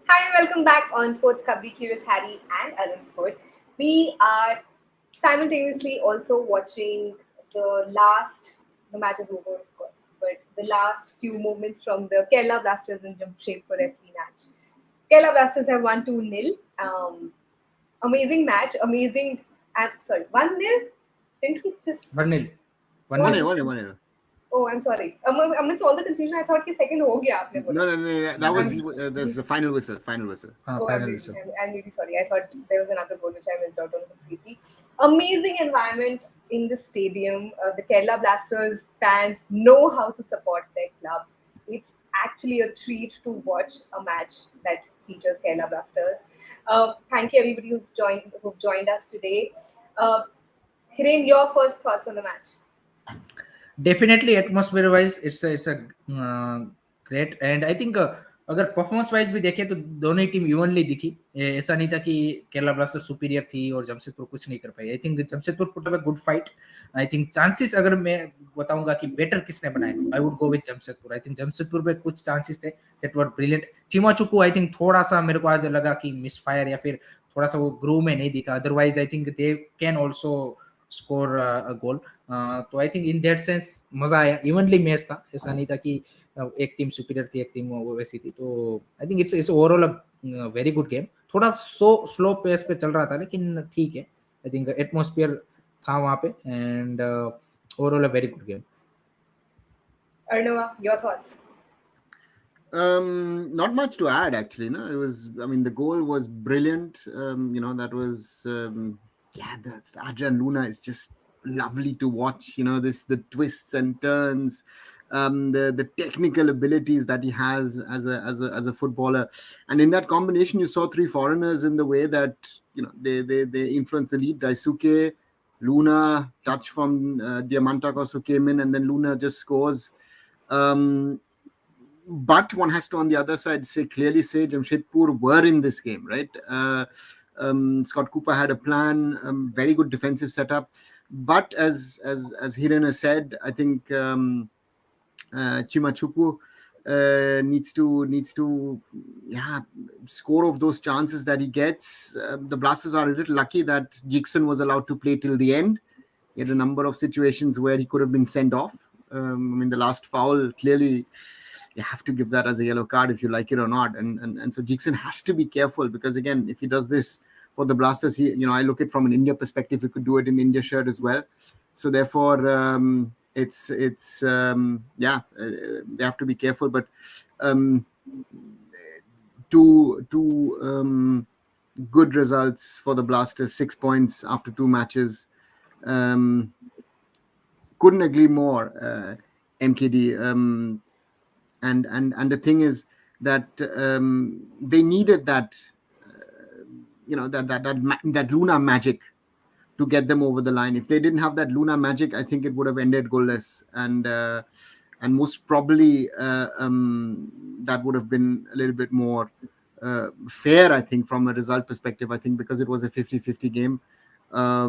Hi, and welcome back on SportsKhabri, Curious Harry and Arun Foot. We are simultaneously also watching the match is over, of course, but the last few moments from the Kerala Blasters and Jamshedpur FC match. Kerala Blasters have won 2-0. Amazing match, amazing. Sorry, 1-0? Didn't we just. 1-0. Oh, 1-0. 1-1. oh, I'm sorry. Amidst all the confusion, I thought कि second हो गया आपने बोला. No. That was I'm- there's the final whistle. Oh, Final whistle. I'm really sorry. I thought there was another goal which I missed out on completely. Amazing environment in the stadium. The Kerala Blasters fans know how to support their club. It's actually a treat to watch a match that features Kerala Blasters. Thank you everybody who've joined us today. Hiren, your first thoughts on the match? Definitely atmosphere wise it's a great, and I think अगर performance wise भी देखें तो दोनों ही team evenly दिखी. ऐसा नहीं था कि केरला ब्लास्टर सुपीरियर थी और जमशेदपुर कुछ नहीं कर पाई. I think Jamshedpur put up a good fight. I think chances अगर मैं बताऊंगा कि बेटर किसने बनाए, I would go with Jamshedpur. I think Jamshedpur पे कुछ चांसेस थे that were brilliant. Chima Chukwu I think थोड़ा सा मेरे को आज लगा कि मिस फायर या फिर थोड़ा सा वो ग्रो में नहीं दिखा. Otherwise I think they can also score a goal. तो I think in that sense मजा आया. इवनली मैच था, ऐसा नहीं था कि एक टीम सुपीरियर थी एक टीम वैसी थी. तो I think it's overall a very good game. थोड़ा स्लो पेस पे चल रहा था लेकिन ठीक है. आई थिंक एटमॉस्फेयर था वहां पे and overall a very good game. Arnava, your thoughts? Not much to add actually. No, it was. I mean, the goal was brilliant. That was. The Adrian Luna is just lovely to watch. The twists and turns, the technical abilities that he has as a footballer, and in that combination, you saw three foreigners in the way that they influenced the lead. Daisuke, Luna, touch from Diamantakos who came in, and then Luna just scores. But one has to, on the other side, clearly say Jamshedpur were in this game, right? Scott Cooper had a plan, very good defensive setup. But as Hiren has said, I think Chimachuku needs to score off those chances that he gets. The Blasters are a little lucky that Jackson was allowed to play till the end. He had a number of situations where he could have been sent off. The last foul, clearly you have to give that as a yellow card if you like it or not. And so Jackson has to be careful because, again, if he does this for the Blasters, I look at it from an India perspective, he could do it in India shirt as well. So therefore, they have to be careful. But two good results for the Blasters, 6 points after 2 matches. Couldn't agree more, MKD. And the thing is that they needed that that Luna magic to get them over the line. If they didn't have that Luna magic, I think it would have ended goalless, and most probably that would have been a little bit more fair, I think, from a result perspective. I think because it was a 50-50 game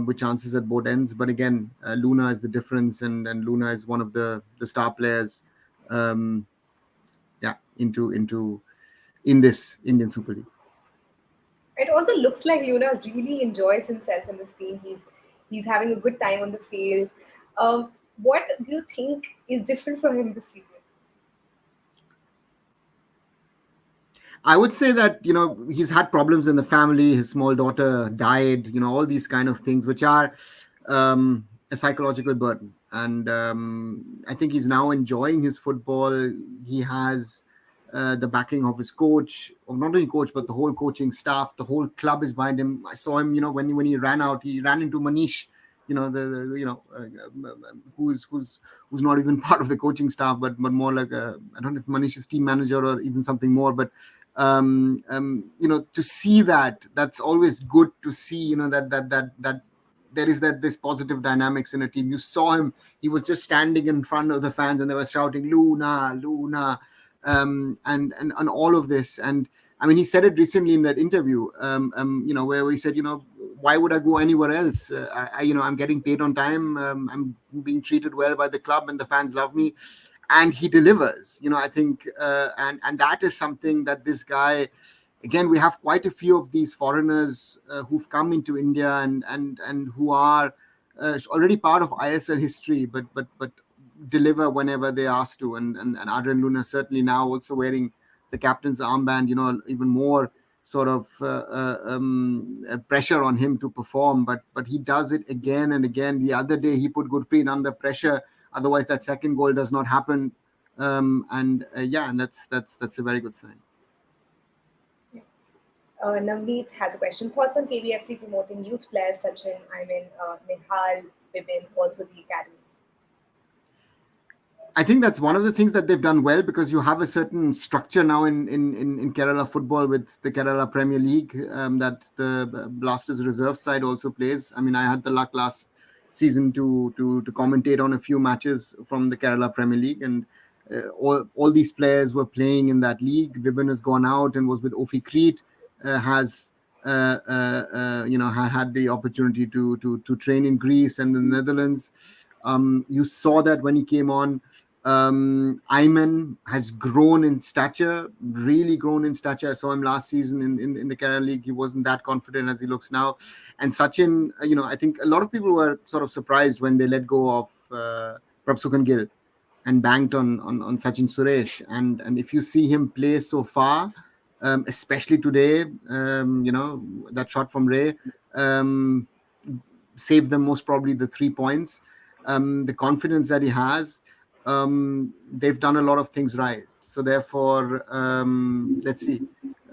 with chances at both ends. But again, Luna is the difference, and Luna is one of the star players in this Indian Super League. It also looks like Luna really enjoys himself in this team. He's having a good time on the field. What do you think is different for him this season? I would say that, he's had problems in the family. His small daughter died, all these kind of things, which are a psychological burden. And I think he's now enjoying his football. He has the backing of his coach, or not only coach, but the whole coaching staff. The whole club is behind him. I saw him, when he ran out, he ran into Manish, who's not even part of the coaching staff, but more like I don't know if Manish is team manager or even something more. But to see that's always good to see. That there is this positive dynamics in a team. You saw him; he was just standing in front of the fans, and they were shouting "Luna, Luna." And all of this, and I mean, he said it recently in that interview, where he said, why would I go anywhere else? I'm getting paid on time. I'm being treated well by the club, and the fans love me, and he delivers. I think, and that is something that this guy, again, we have quite a few of these foreigners who've come into India and who are already part of ISL history, but deliver whenever they asked to. And Adrian Luna certainly now also wearing the captain's armband, even more sort of pressure on him to perform. But he does it again and again. The other day he put Gurpreet under pressure. Otherwise, that second goal does not happen. And that's a very good sign. Navneet has a question. Thoughts on KBFC promoting youth players such as Nihal, Bibin, also the academy? I think that's one of the things that they've done well, because you have a certain structure now in Kerala football with the Kerala Premier League that the Blasters reserve side also plays. I mean, I had the luck last season to commentate on a few matches from the Kerala Premier League, and all these players were playing in that league. Vibin has gone out and was with Ofi Crete, has had the opportunity to train in Greece and the Netherlands. You saw that when he came on. Ayman has grown in stature, really grown in stature. I saw him last season in the Kerala League. He wasn't that confident as he looks now. And Sachin, I think a lot of people were sort of surprised when they let go of Prabhsukan Gill and banked on Sachin Suresh. And if you see him play so far, especially today, that shot from Ray saved them most probably the 3 points. The confidence that he has, they've done a lot of things right. So therefore, let's see.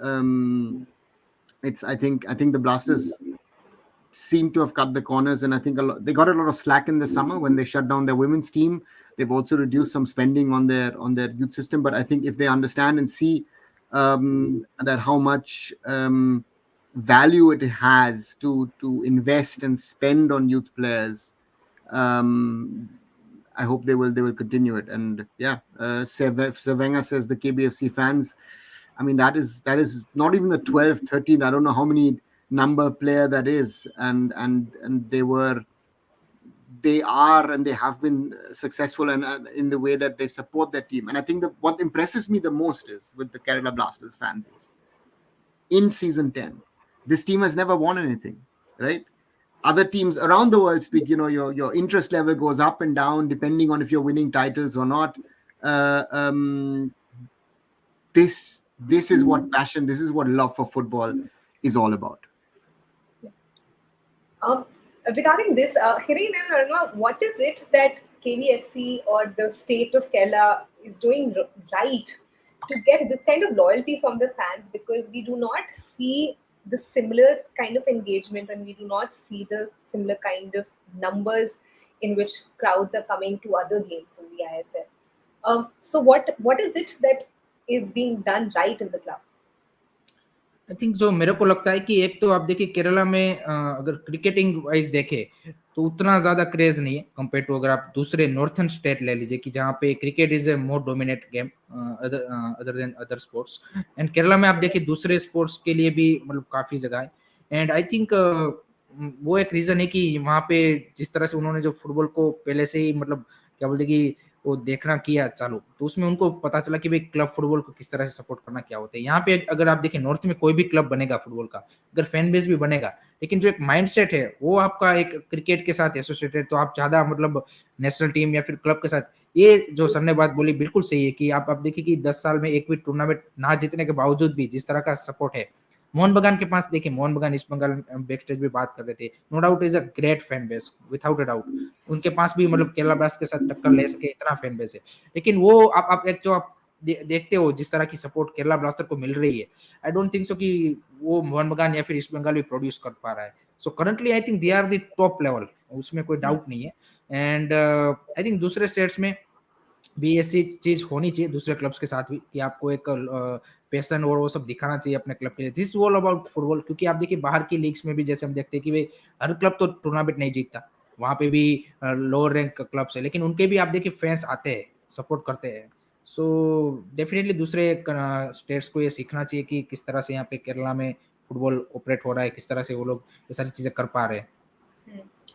I think the Blasters seem to have cut the corners, and I think they got a lot of slack in the summer when they shut down their women's team. They've also reduced some spending on their youth system. But I think if they understand and see that how much value it has to invest and spend on youth players, I hope they will continue it. And Savenga says the KBFC fans, I mean, that is not even the 12th, 13th, I don't know how many number player that is, and they are and they have been successful and in the way that they support their team. And I think that what impresses me the most is with the Kerala Blasters fans is in season 10, this team has never won anything, right? Other teams around the world speak, your interest level goes up and down depending on if you're winning titles or not. This is what passion, this is what love for football is all about. Regarding this, Hiren and Aruna, what is it that KBFC or the state of Kerala is doing right to get this kind of loyalty from the fans? Because we do not see the similar kind of engagement and we do not see the similar kind of numbers in which crowds are coming to other games in the ISL. So what is it that is being done right in the club? I think जो मेरे को लगता है कि एक तो आप देखिए केरला में अगर क्रिकेटिंग वाइज देखे तो उतना ज्यादा क्रेज नहीं है कंपेयर टू अगर आप दूसरे नॉर्थर्न स्टेट ले लीजिए कि जहाँ पे cricket is a more dominate game other than other sports. And Kerala में आप देखिए दूसरे स्पोर्ट्स के लिए भी मतलब काफी जगह है. एंड आई थिंक वो एक रीजन है कि वहाँ पे जिस तरह से उन्होंने जो फुटबॉल को पहले से ही मतलब क्या बोलते कि वो देखना किया चालू, तो उसमें उनको पता चला कि भाई क्लब फुटबॉल को किस तरह से सपोर्ट करना क्या होता है. यहाँ पे अगर आप देखें नॉर्थ में कोई भी क्लब बनेगा फुटबॉल का, अगर फैन बेस भी बनेगा, लेकिन जो एक माइंडसेट है वो आपका एक क्रिकेट के साथ एसोसिएटेड, तो आप ज्यादा मतलब नेशनल टीम या फिर क्लब के साथ. ये जो सर ने बात बोली बिल्कुल सही है कि आप देखिए कि 10 साल में एक भी टूर्नामेंट ना जीतने के बावजूद भी जिस तरह का सपोर्ट है. मोहन बगान के पास देखिए, मोहन बगान ईस्ट बंगाल बैक स्टेज भी बात कर रहे थे, no doubt is a great fan base without a doubt. उनके पास भी मतलब केरला ब्लास्ट के साथ टक्कर ले सके इतना फैन बेस है. लेकिन वो आप एक जो आप देखते हो जिस तरह की सपोर्ट केरला ब्लास्टर को मिल रही है, आई डोंट थिंक सो कि वो मोहन बगान या फिर ईस्ट बंगाल भी प्रोड्यूस कर पा रहा है. So currently I think they are the top level, उसमें कोई डाउट नहीं है. एंड आई थिंक दूसरे स्टेट्स में भी ऐसी चीज होनी चाहिए दूसरे क्लब्स के साथ भी कि आपको एक पैशन और वो सब दिखाना चाहिए अपने क्लब के लिए. This all about football. क्योंकि आप देखिए बाहर की लीग्स में भी जैसे हम देखते हैं कि भाई हर क्लब तो टूर्नामेंट नहीं जीतता, वहां पे भी लोअर रैंक क्लब्स है, लेकिन उनके भी आप देखिए फैंस आते हैं, सपोर्ट करते हैं. सो डेफिनेटली दूसरे स्टेट्स को ये सीखना चाहिए कि किस तरह से यहाँ पे केरला में फुटबॉल ऑपरेट हो रहा है, किस तरह से वो लोग ये सारी चीजें कर पा रहे हैं.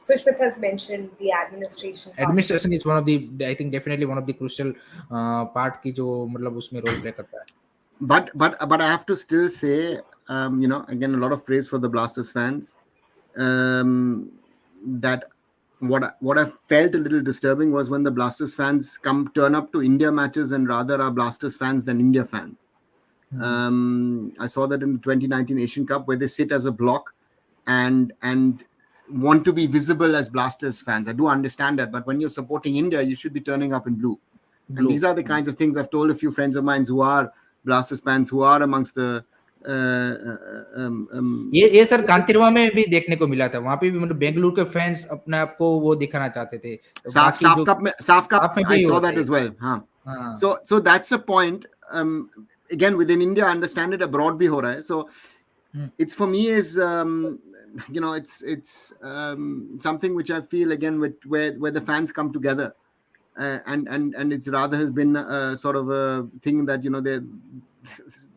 Sushmit has mentioned the administration. Administration is one of the, I think definitely one of the crucial part की जो मतलब उसमें रोल प्ले करता है. but I have to still say, again, a lot of praise for the Blasters fans. That what I felt a little disturbing was when the Blasters fans turn up to India matches and rather are Blasters fans than India fans. I saw that in the 2019 Asian Cup where they sit as a block and want to be visible as Blasters fans. I do understand that, but when you're supporting India, you should be turning up in blue. And these are the kinds of things I've told a few friends of mine who are Blasters fans, who are amongst the ये sir कांतिरवा में भी देखने को मिला था, वहां पे भी मतलब बेंगलुरु के फैंस अपने आप को वो दिखाना चाहते थे, बाकी जो Saaf Cup में I भी saw होता that है। as well. हाँ। So that's a point. Again, within India, I understand it, abroad bhi ho raha hai. So it's for me is it's something which I feel again where the fans come together, and it's rather has been sort of a thing that there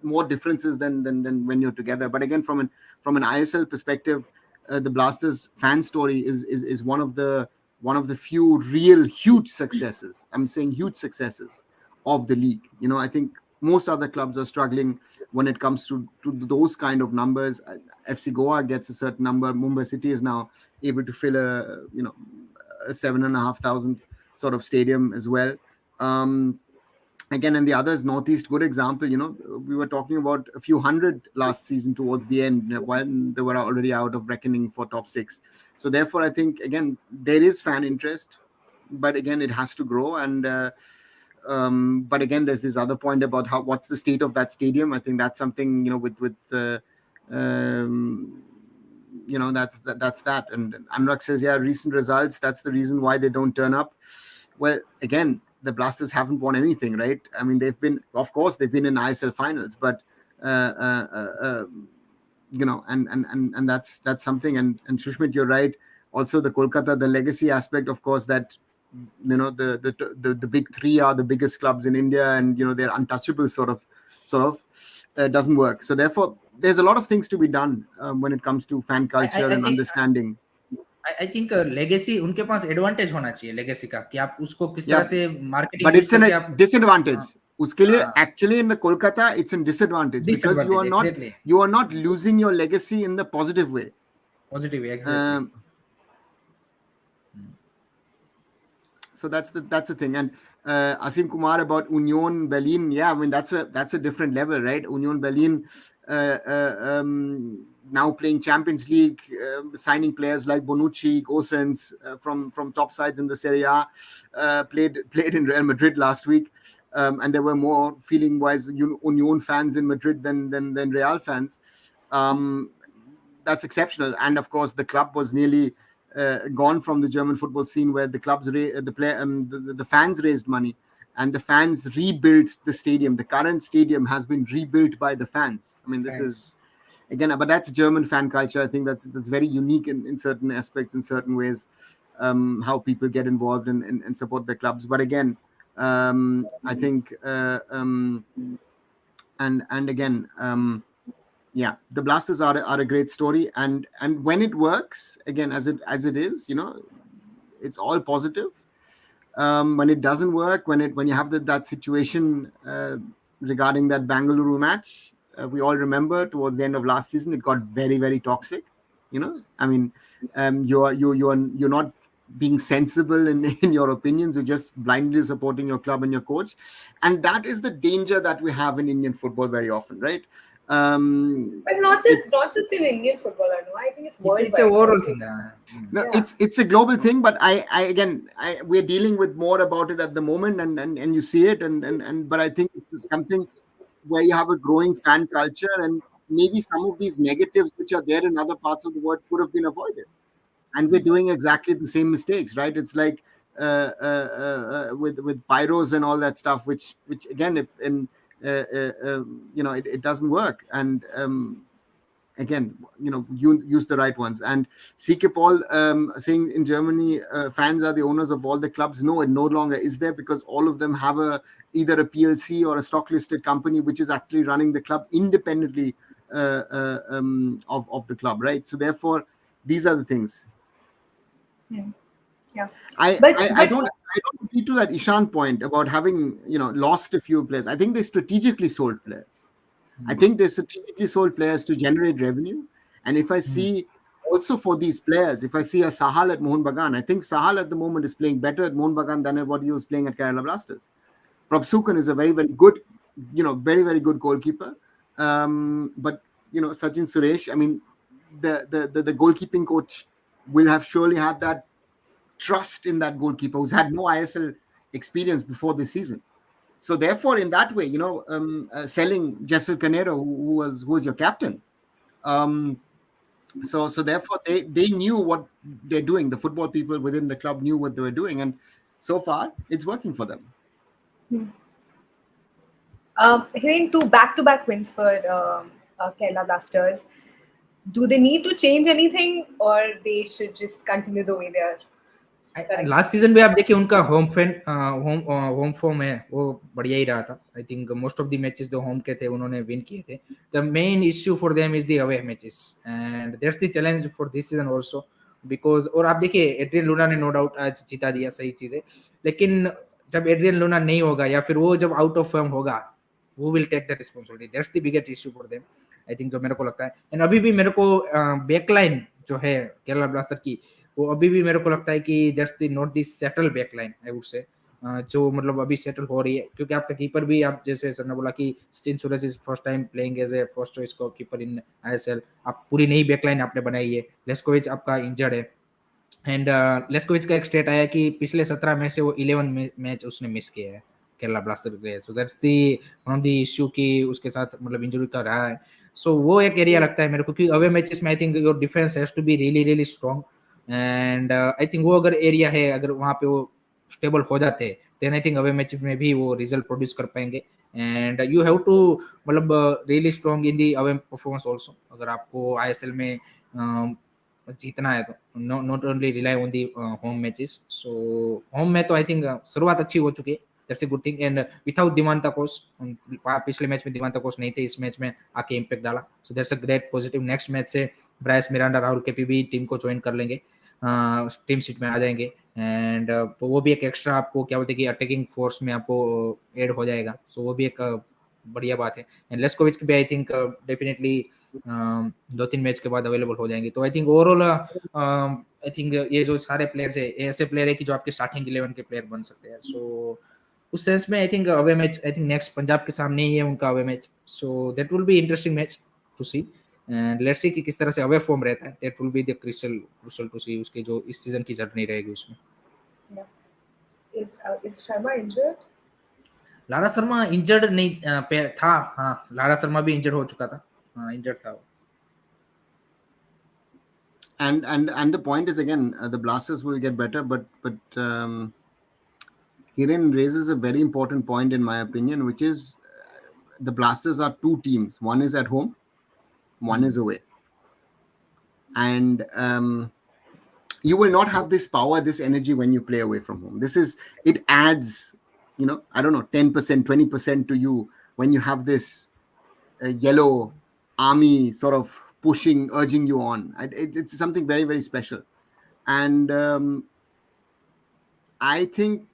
more differences than when you're together. But again, from an ISL perspective, the Blasters fan story is one of the few real huge successes. I'm saying huge successes of the league. I think most other clubs are struggling when it comes to those kind of numbers. FC Goa gets a certain number. Mumbai City is now able to fill a 7,500 sort of stadium as well. Again, and the others, Northeast, good example. We were talking about a few hundred last season towards the end, when they were already out of reckoning for top 6. So therefore, I think again there is fan interest, but again it has to grow. And but again, there's this other point about what's the state of that stadium. I think that's something that's that. And Anurag says, yeah, recent results. That's the reason why they don't turn up. Well, again, the Blasters haven't won anything, right? I mean, they've been in ISL finals, but and that's something. And Shushmit, you're right. Also, the Kolkata, the legacy aspect, of course, that the big three are the biggest clubs in India, and they're untouchable, sort of doesn't work. So therefore, there's a lot of things to be done when it comes to fan culture and understanding. I think legacy उनके पास advantage होना चाहिए legacy का, कि आप उसको किस तरह से marketing but it's a disadvantage. उसके लिए actually in the Kolkata it's a disadvantage because you are not losing your legacy in the positive way. Exactly. So that's the thing. And Asim Kumar about Union Berlin, yeah, I mean that's a different level, right? Union Berlin now playing Champions League, signing players like Bonucci, Gosens from top sides in the Serie A, played in Real Madrid last week, and there were more feeling wise Union fans in Madrid than Real fans. That's exceptional. And of course the club was nearly gone from the German football scene, where the clubs the fans raised money and the fans rebuilt the stadium. The current stadium has been rebuilt by the fans. I mean, this is again, but that's German fan culture. I think that's very unique in certain aspects, in certain ways, how people get involved and support their clubs. But again, I think and again, yeah, the Blasters are a great story, and when it works, again, as it is, it's all positive. When it doesn't work, when you have that situation regarding that Bengaluru match, we all remember towards the end of last season, it got very, very toxic. I mean, you're not being sensible in your opinions. You're just blindly supporting your club and your coach, and that is the danger that we have in Indian football very often, right? But not just in Indian football, I think it's worldwide. It's a overall thing. No, yeah. It's a global thing, but we're dealing with more about it at the moment, and you see it, and but I think it's something where you have a growing fan culture, and maybe some of these negatives which are there in other parts of the world could have been avoided. And we're doing exactly the same mistakes, right? It's like with pyros and all that stuff, which again, if in it doesn't work. And again, you use the right ones. And CK Paul saying in Germany, fans are the owners of all the clubs. No, it no longer is there, because all of them have either a PLC or a stock listed company which is actually running the club independently of the club, right? So therefore, these are the things. Yeah. I don't agree to that Ishan point about having lost a few players. I think they strategically sold players. I think they strategically sold players to generate revenue. And if I see also for these players, if I see a Sahal at Mohun Bagan, I think Sahal at the moment is playing better at Mohun Bagan than at what he was playing at Kerala Blasters. Prabsukan is a very, very good, very, very good goalkeeper. But Sachin Suresh, I mean, the goalkeeping coach will have surely had that trust in that goalkeeper who's had no ISL experience before this season. So therefore, in that way, selling Jessel Canero, who was your captain. So therefore, they knew what they're doing. The football people within the club knew what they were doing, and so far, it's working for them. Hitting two back-to-back wins for Kerala Blasters. Do they need to change anything, or they should just continue the way they are? Last season में आप देखिए उनका home form है वो बढ़िया ही रहा था. I think most of the matches जो होम के थे उन्होंने विन किए थे. The main issue for them is the away matches and that's the challenge for this season also because. और आप देखिए एड्रियन लूना ने नो डाउट आज जिता दिया, सही चीज है, लेकिन जब एड्रियन लूना नहीं होगा या फिर वो जब आउट ऑफ फॉर्म होगा, वो will take the responsibility. That's the biggest issue for them I think, जो मेरे को लगता है. एंड अभी भी मेरे को बैकलाइन जो है केरला ब्लास्टर की, वो अभी भी मेरे को लगता है कि that's the not the settle backline I would say, जो मतलब अभी सेटल हो रही है. क्योंकि आपका कीपर भी, आप जैसे सर ने बोला कि Sachin Suresh is first time playing as a first choice keeper in ISL. आप पूरी नई बैकलाइन आपने बनाई है. लेस्कोविच आपका इंजर्ड है एंड लेस्कोविच का एक स्टेट आया कि पिछले 17 में से वो 11 मैच उसने मिस किए हैं केरला ब्लास्टर के लिए. So that's the one of the issue कि उसके साथ मतलब इंजरी का रहा है. सो वो एक एरिया लगता है मेरे को, क्योंकि अवे मैचेस में I think your defence has to be really really strong. And I think वो अगर एरिया है, अगर वहाँ पे वो स्टेबल हो जाते हैं, then I think away match में भी वो रिजल्ट प्रोड्यूस कर पाएंगे. एंड यू हैव टू मतलब really strong in the away performance also. अगर आपको आईएसएल में जीतना है तो not only rely on the home matches. So home में तो आई थिंक शुरुआत अच्छी हो चुकी है. That's a good thing. And without Diamantakos, पिछले मैच में दिमांता कोस नहीं थे, इस मैच में आके इम्पैक्ट डाला. So that's a great positive. Next match से ब्राइस मिरांडा, राहुल केपी भी टीम को ज्वाइन कर लेंगे, टीम सीट में आ जाएंगे. एंड तो वो भी एक एक्स्ट्रा आपको क्या बोलते हैं कि अटैकिंग फोर्स में आपको ऐड हो जाएगा. सो वो भी एक बढ़िया बात है. एंड लेस्कोविच भी आई थिंक डेफिनेटली 2-3 मैच के बाद अवेलेबल हो जाएंगे. तो I think overall I think ये जो सारे प्लेयर्स है, ऐसे प्लेयर है कि जो आपके स्टार्टिंग 11 के प्लेयर बन सकते हैं. सो उस सेंस में I think away match, I think next Punjab के सामने ही है उनका away match. So that will be interesting match to see. And let's see कि किस तरह से अवे फॉर्म रहता है. That will be the crucial to see उसके जो इस सीजन की जर्नी रहेगी उसमें. Is Sharma injured? Lara Sharma injured नहीं था. हाँ, लारा शर्मा भी इंजर्ड हो चुका था. हाँ, इंजर्ड था वो. And the point is again, the Blasters will get better, but Hiren raises a very important point in my opinion, which is the Blasters are two teams. One is at home, one is away, and you will not have this power, this energy when you play away from home. It adds, I don't know, 10%, 20% to you when you have this yellow army sort of pushing, urging you on. It's something very, very special. And I think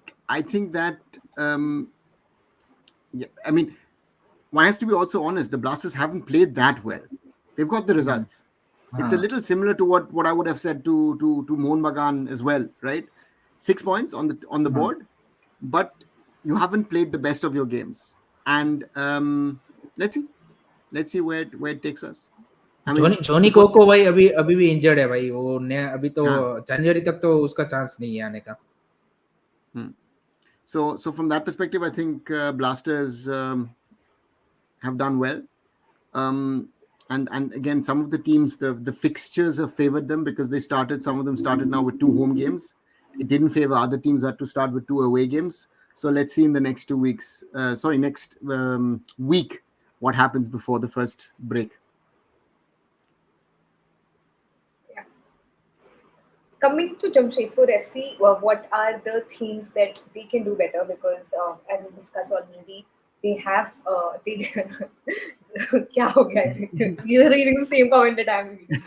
that I mean, one has to be also honest. The Blasters haven't played that well. They've got the results. It's a little similar to what I would have said to Mohun Bagan as well, right? 6 points on the board, but you haven't played the best of your games. And let's see where it takes us. Joni Kauko भाई अभी भी injured है भाई. वो अभी तो जनवरी तक तो उसका चांस नहीं है आने का. So from that perspective, I think Blasters have done well. And again, some of the teams, the fixtures have favored them because some of them started now with 2 home games. It didn't favor other teams who had to start with 2 away games. So let's see in the next 2 weeks, next week, what happens before the first break. Yeah. Coming to Jamshedpur FC, what are the things that they can do better? Because as we discussed already, they have क्या हो गया? You're reading the same comment that I'm reading.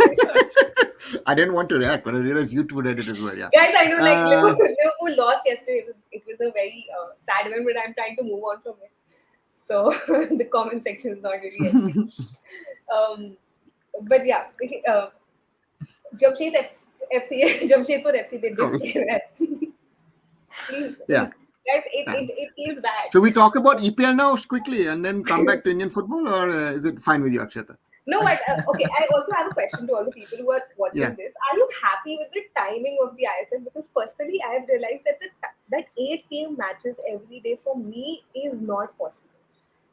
I didn't want to react, but I realized you two read it as well. Yeah. Guys, I know Liverpool lost yesterday. It was a very sad event, but I'm trying to move on from it. so the comment section is not really helping. But yeah, Jamshed FC, Jamshedpur FC, they did Sorry. play well. Please, Yeah. guys, it feels bad. Should we talk about EPL now quickly and then come back to Indian football, or is it fine with you, Akshata? No, but okay. I also have a question to all the people who are watching Yeah. this. Are you happy with the timing of the ISL? Because personally, I have realized that that 8 p.m. matches every day for me is not possible.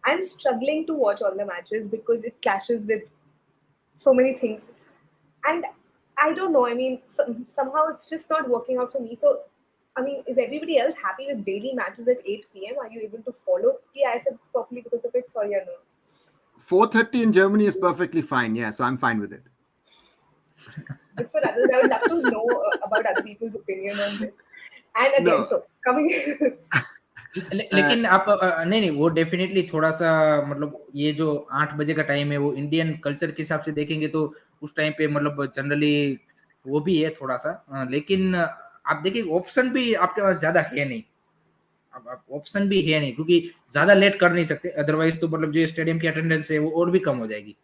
I'm struggling to watch all the matches because it clashes with so many things, and I don't know. I mean, somehow it's just not working out for me. So, I mean, is everybody else happy with daily matches at 8 p.m.? Are you able to follow the ISL properly because of it? Sorry, or no? 4:30 in Germany is perfectly fine. Yeah, so I'm fine with it. But for others, I would love to know about other people's opinion on this. And again, No. so coming. लेकिन आप नहीं वो definitely थोड़ा सा मतलब ये जो 8 बजे का टाइम है वो इंडियन कल्चर के हिसाब से देखेंगे तो उस टाइम पे मतलब जनरली वो भी है थोड़ा सा लेकिन आप देखिए ऑप्शन भी आपके पास ज्यादा है नहीं अब ऑप्शन भी है नहीं क्योंकि ज्यादा लेट कर नहीं सकते अदरवाइज तो मतलब जो स्टेडियम की अटेंडेंस है वो और भी कम हो जाएगी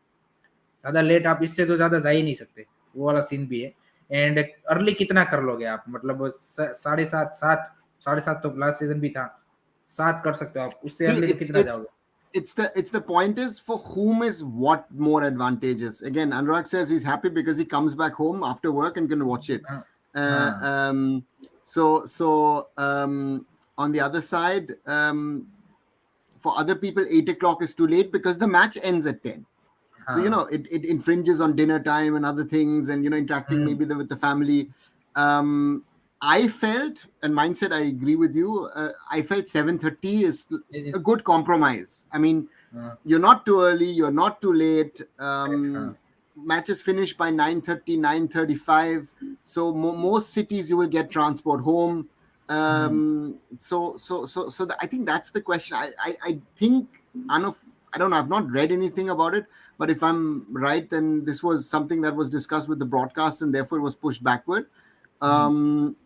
ज्यादा लेट आप इससे तो ज्यादा जा ही नहीं सकते वो वाला सीन भी है एंड अर्ली कितना कर लोगे आप मतलब 7:30 7:30 तो लास्ट सीजन भी था 7 कर सकते हो आप उससे अर्ली तो कितना जाओगे It's the point is for whom is what more advantageous. Again, Anurag says he's happy because he comes back home after work and can watch it. So on the other side, for other people, 8 o'clock is too late because the match ends at 10. So, you know, it infringes on dinner time and other things and, you know, interacting maybe with the family. I felt, and mindset, I agree with you. I felt 7:30 is a good compromise. I mean, you're not too early, you're not too late. Matches finish by 9:30, 9:35. So most cities you will get transport home. So I think that's the question. I think I don't know. I've not read anything about it, but if I'm right, then this was something that was discussed with the broadcast and therefore it was pushed backward.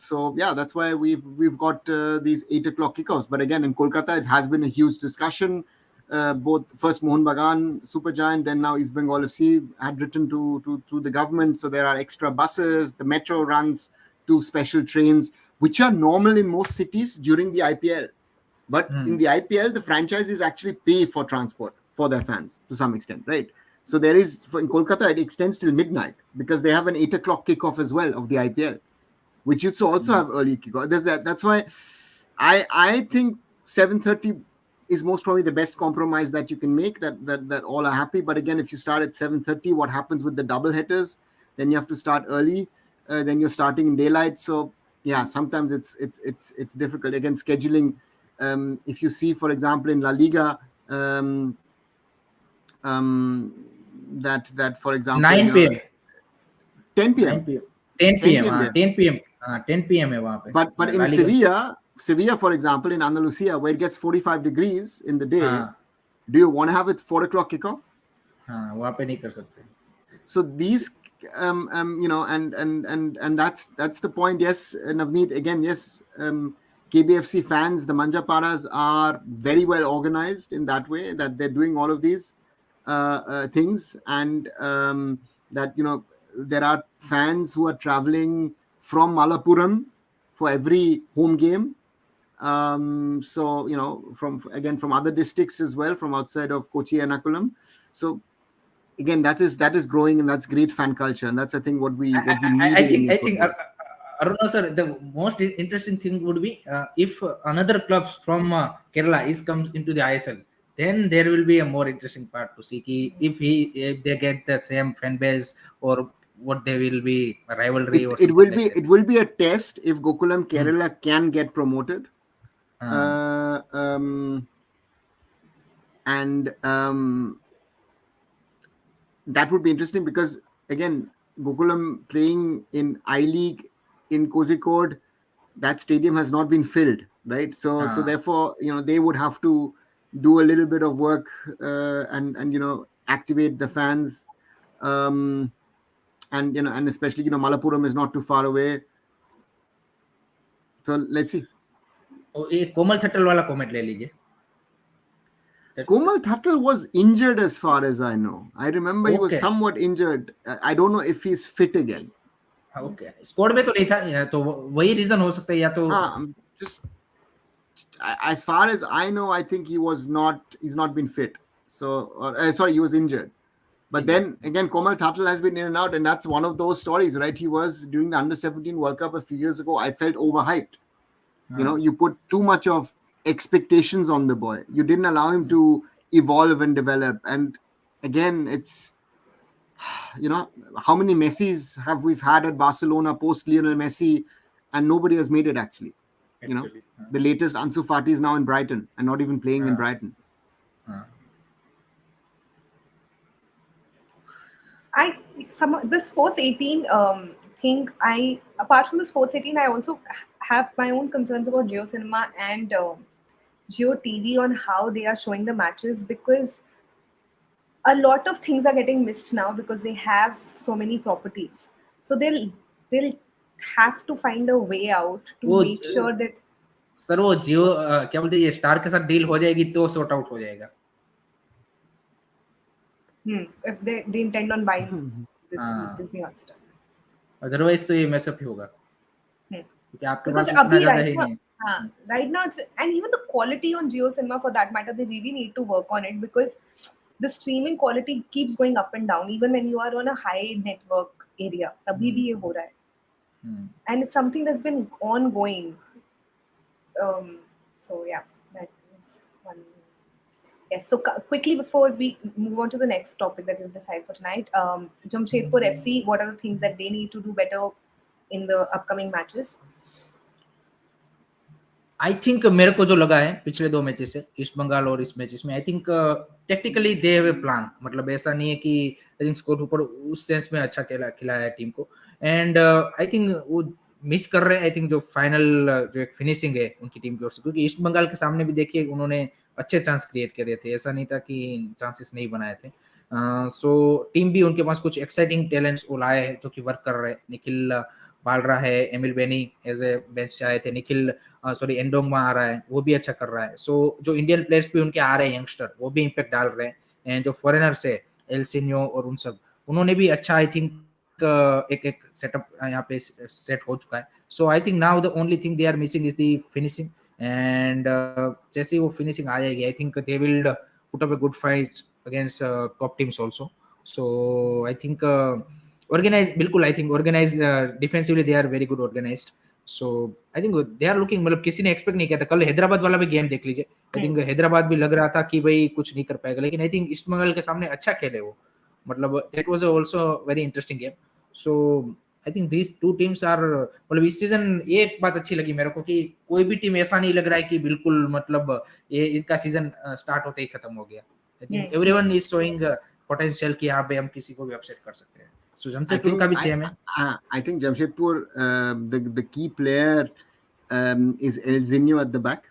So yeah, that's why we've got these 8 o'clock kickoffs. But again, in Kolkata, it has been a huge discussion. Both first Mohun Bagan, Supergiant, then now East Bengal FC had written to the government. So there are extra buses. The metro runs 2 special trains, which are normal in most cities during the IPL. But in the IPL, the franchises actually pay for transport for their fans to some extent, right? So there is, in Kolkata, it extends till midnight because they have an 8 o'clock kickoff as well of the IPL, which used to also have early kickoff. That's why I think 7:30 is most probably the best compromise that you can make, that all are happy. But again, if you start at 7:30, what happens with the double headers? Then you have to start early. Then you're starting in daylight. So yeah, sometimes it's difficult. Again, scheduling. If you see, for example, in La Liga, that for example, 9 p.m. 10 p.m. 10 p.m. 10 p.m. 10 p.m. है वहाँ पे. But in Sevilla, for example, in Andalusia, where it gets 45 degrees in the day, do you want to have it 4 o'clock kickoff? वहाँ पे नहीं कर सकते. So these, you know, and that's the point. Yes, Navneet, again, yes, KBFC fans, the Manjaparas are very well organized in that way, that they're doing all of these things, and that, you know, there are fans who are traveling from Malappuram for every home game. So, you know, from other districts as well, from outside of Kochi and Ernakulam. So again, that is growing, and that's great fan culture, and that's, I think, what we need. I think Aruna sir, the most interesting thing would be if another clubs from Kerala comes into the ISL, then there will be a more interesting part to see if they get the same fan base, or what they will be a rivalry. It will be a test if Gokulam Kerala can get promoted. And that would be interesting because, again, Gokulam playing in I-League in Kozhikode, that stadium has not been filled, right? So therefore, you know, they would have to do a little bit of work and you know, activate the fans, and you know, and especially, you know, Malappuram is not too far away. So let's see. ये कोमल थट्टल वाला comment ले लीजिए. Komal Thattal was injured as far as I know. I remember he was Okay. somewhat injured. I don't know if he's fit again. Okay, squad में तो नहीं था, या तो वही रीजन हो सकता है, या तो Just as far as I know, I think he's not been fit. So, sorry, he was injured. But then again, Komal Thattal has been in and out, and that's one of those stories, right? He was during the Under-17 World Cup a few years ago. I felt overhyped. You put too much of expectations on the boy. You didn't allow him to evolve and develop. And again, it's how many Messis have we've had at Barcelona post Lionel Messi, and nobody has made it actually. The latest Ansu Fati is now in Brighton and not even playing in Brighton. The Sports 18 thing. Apart from the Sports 18, I also have my own concerns about Jio Cinema and Jio TV on how they are showing the matches, because a lot of things are getting missed now because they have so many properties. So they'll have to find a way out to make sure that. Sir वो जियो क्या बोलते हैं, ये star के साथ deal हो जाएगी तो सॉर्ट आउट हो जाएगा. If they intend on buying this Disney Hotstar. Otherwise तो ये मैसअप ही होगा. क्योंकि आपके Because पास उतना ज़्यादा है नहीं. Right now, and even the quality on Jio Cinema for that matter, they really need to work on it, because the streaming quality keeps going up and down even when you are on a high network area. तभी भी ये हो रहा है. And it's something that's been ongoing. So yeah, that is one. Yes, so quickly before we move on to the next topic that we'll decide for tonight, Jamshedpur FC, what are the things that they need to do better in the upcoming matches? I think मेरे को जो लगा है पिछले 2 matches से, east Bengal और इस matches में, I think technically they have a plan. मतलब ऐसा नहीं है कि आई थिंक स्कोर ऊपर उस सेंस में अच्छा खिलाया है टीम को. एंड आई थिंक वो मिस कर रहे हैं, आई थिंक जो फाइनल जो एक फिनिशिंग है उनकी टीम की ओर से, क्योंकि ईस्ट बंगाल के सामने भी देखिए उन्होंने अच्छे चांस क्रिएट करे थे, ऐसा नहीं था कि चांसेस नहीं बनाए थे. सो टीम भी उनके पास कुछ एक्साइटिंग टैलेंट्स वो लाए हैं जो कि वर्क कर रहे हैं. निखिल बालरा है, Emil Benny as a bench से आए थे, निखिल एंडोंगमा आ रहा है, वो भी अच्छा कर रहा है. सो जो इंडियन प्लेयर्स भी उनके आ रहे हैं यंगस्टर, वो भी इम्पैक्ट डाल रहे हैं. एंड जो फॉरेनर्स है एल्सिन्यो और उन सब, उन्होंने भी अच्छा आई थिंक एक सेटअप यहाँ पे सेट हो चुका है. So I think now the only thing they are missing is the finishing. And जैसे ही वो फिनिशिंग आ जाएगी, I think they will put up a good fight against top teams also. So I think organise, बिल्कुल I think organise defensively they are very good organised. So I think they are looking, मतलब किसी ने expect नहीं किया था. कल हैदराबाद वाला भी गेम देख लीजिए, आई थिंक हैदराबाद भी लग रहा था कि भाई कुछ नहीं कर पाएगा, लेकिन आई थिंक ईस्ट बंगाल के सामने अच्छा खेले वो. मतलब that was also very interesting game. So I think these two teams are, मतलब इस सीजन ये बात अच्छी लगी मेरे को कि कोई भी टीम ऐसा नहीं लग रहा है कि बिल्कुल मतलब ये इनका सीजन स्टार्ट होते ही खत्म हो गया. I think everyone is showing potential कि यहाँ पे हम किसी को भी अपसेट कर सकते हैं. So Jamshedpur का भी सेम है. I think Jamshedpur, the key player is Elzinho at the back.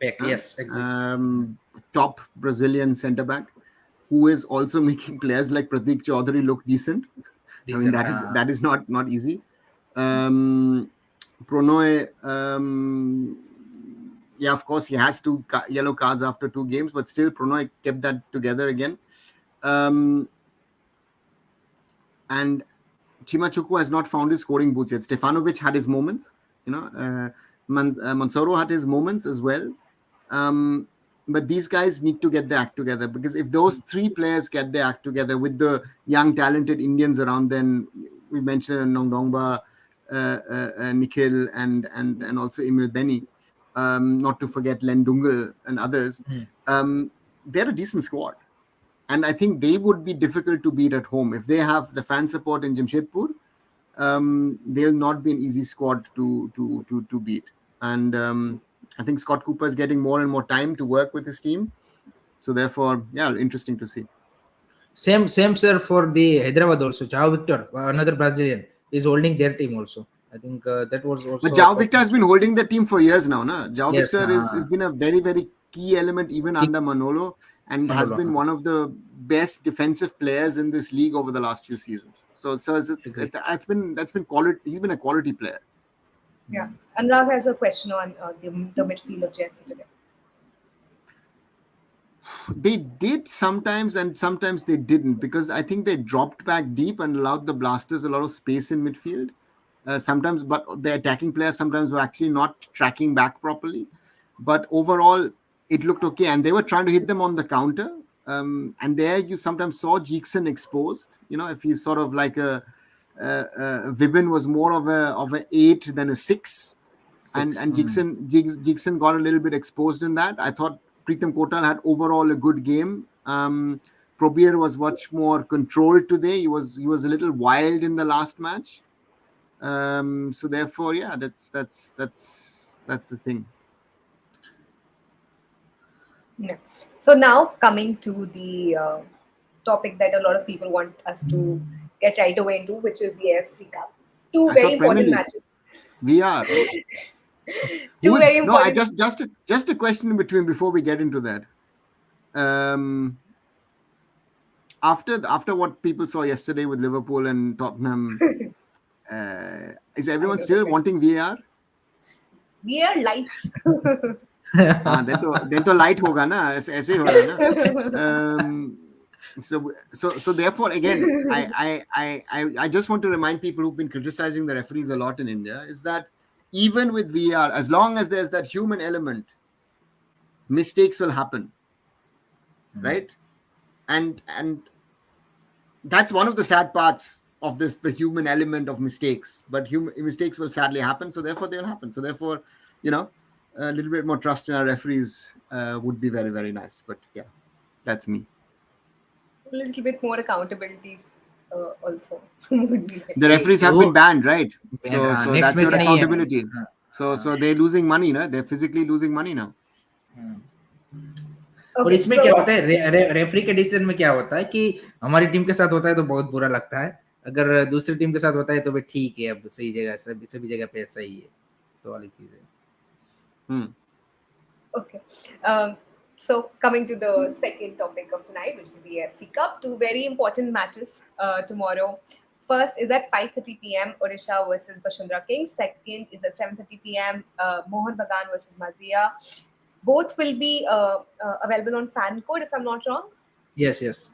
Yes, exactly. Top Brazilian centre back, who is also making players like Pratik Chaudhary look decent. I mean that is not easy. Pronoy, yeah, of course he has 2 yellow cards after 2 games, but still Pronoy kept that together again. And Chimachukwu has not found his scoring boots yet. Stefanovic had his moments, Mansoro had his moments as well. But these guys need to get their act together, because if those 3 players get their act together with the young talented Indians around, then we mentioned Nongdongba, Nikhil and also Emil Benny, not to forget Len Dungal and others. They're a decent squad. And I think they would be difficult to beat at home. If they have the fan support in Jamshedpur, they'll not be an easy squad to beat. And I think Scott Cooper is getting more and more time to work with his team. So therefore, yeah, interesting to see. Same sir for the Hyderabad also. Jao Victor, another Brazilian, is holding their team also. I think that was also. But Jao Victor has been holding the team for years now, na? Jao Victor has been a very, very key element even under Manolo, and has been one of the best defensive players in this league over the last few seasons. So that's been quality. He's been a quality player. Yeah, Anurag has a question on the midfield of Chelsea today. They did sometimes, and sometimes they didn't, because I think they dropped back deep and allowed the Blasters a lot of space in midfield. Sometimes, but the attacking players sometimes were actually not tracking back properly. But overall, it looked okay, and they were trying to hit them on the counter. And there you sometimes saw Jeekson exposed. If he's sort of like Vibin was more of an 8 than a 6. And Jeekson got a little bit exposed in that. I thought Pritam Kotal had overall a good game. Probir was much more controlled today. He was a little wild in the last match. So therefore, yeah, that's the thing. Yeah. So now coming to the topic that a lot of people want us to get right away into, which is the AFC Cup. Two I very thought Premier important League. matches. We are. Two very No, I important. just a question in between before we get into that. After what people saw yesterday with Liverpool and Tottenham, is I everyone know the still question. wanting VAR? We are light. हाँ then तो light होगा ना, ऐसे हो रहा है ना. So therefore, again, I just want to remind people who've been criticizing the referees a lot in India is that even with VAR, as long as there's that human element, mistakes will happen, right? And that's one of the sad parts of this, the human element of mistakes. But mistakes will sadly happen, so therefore they'll happen. So therefore, a little bit more trust in our referees would be very, very nice. But yeah, that's me. A little bit more accountability also would be The great. referees have been banned, right? So next that's your match नहीं है. accountability. So they're losing money, no? They're physically losing money now. और Okay, इसमें so क्या होता है, referee के decision में क्या होता है कि हमारी टीम के साथ होता है तो बहुत बुरा लगता है, अगर दूसरी टीम के साथ होता है तो भी ठीक है, अब सही जगह सभी जगह पे सही है, तो वाली चीज है. okay. So coming to the second topic of tonight, which is the AFC Cup, two very important matches tomorrow. First is at 5:30 p.m. Odisha versus Basundhara Kings. Second is at 7:30 p.m. Mohun Bagan versus Maziya. Both will be available on fan code, if I'm not wrong. Yes. Yes.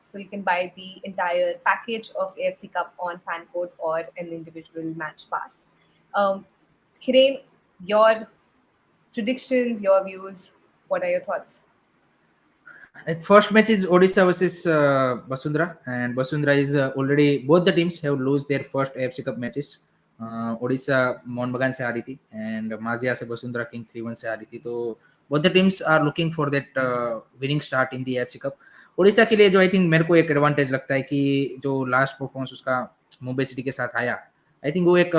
So you can buy the entire package of AFC Cup on fan code or an individual match pass. Hiren, your predictions, your views, what are your thoughts? First match is Odisha versus Basundhara, and Basundhara is already, both the teams have lost their first AFC Cup matches. Odisha Mohan बगान से हारी थी and Maziya से Basundhara King 3-1 से हारी थी, तो both the teams are looking for that winning start in the AFC Cup. Odisha के लिए जो आई थिंक मेरे को एक एडवांटेज लगता है कि जो लास्ट परफॉर्मेंस उसका मुंबई सिटी के साथ आया, आई थिंक वो एक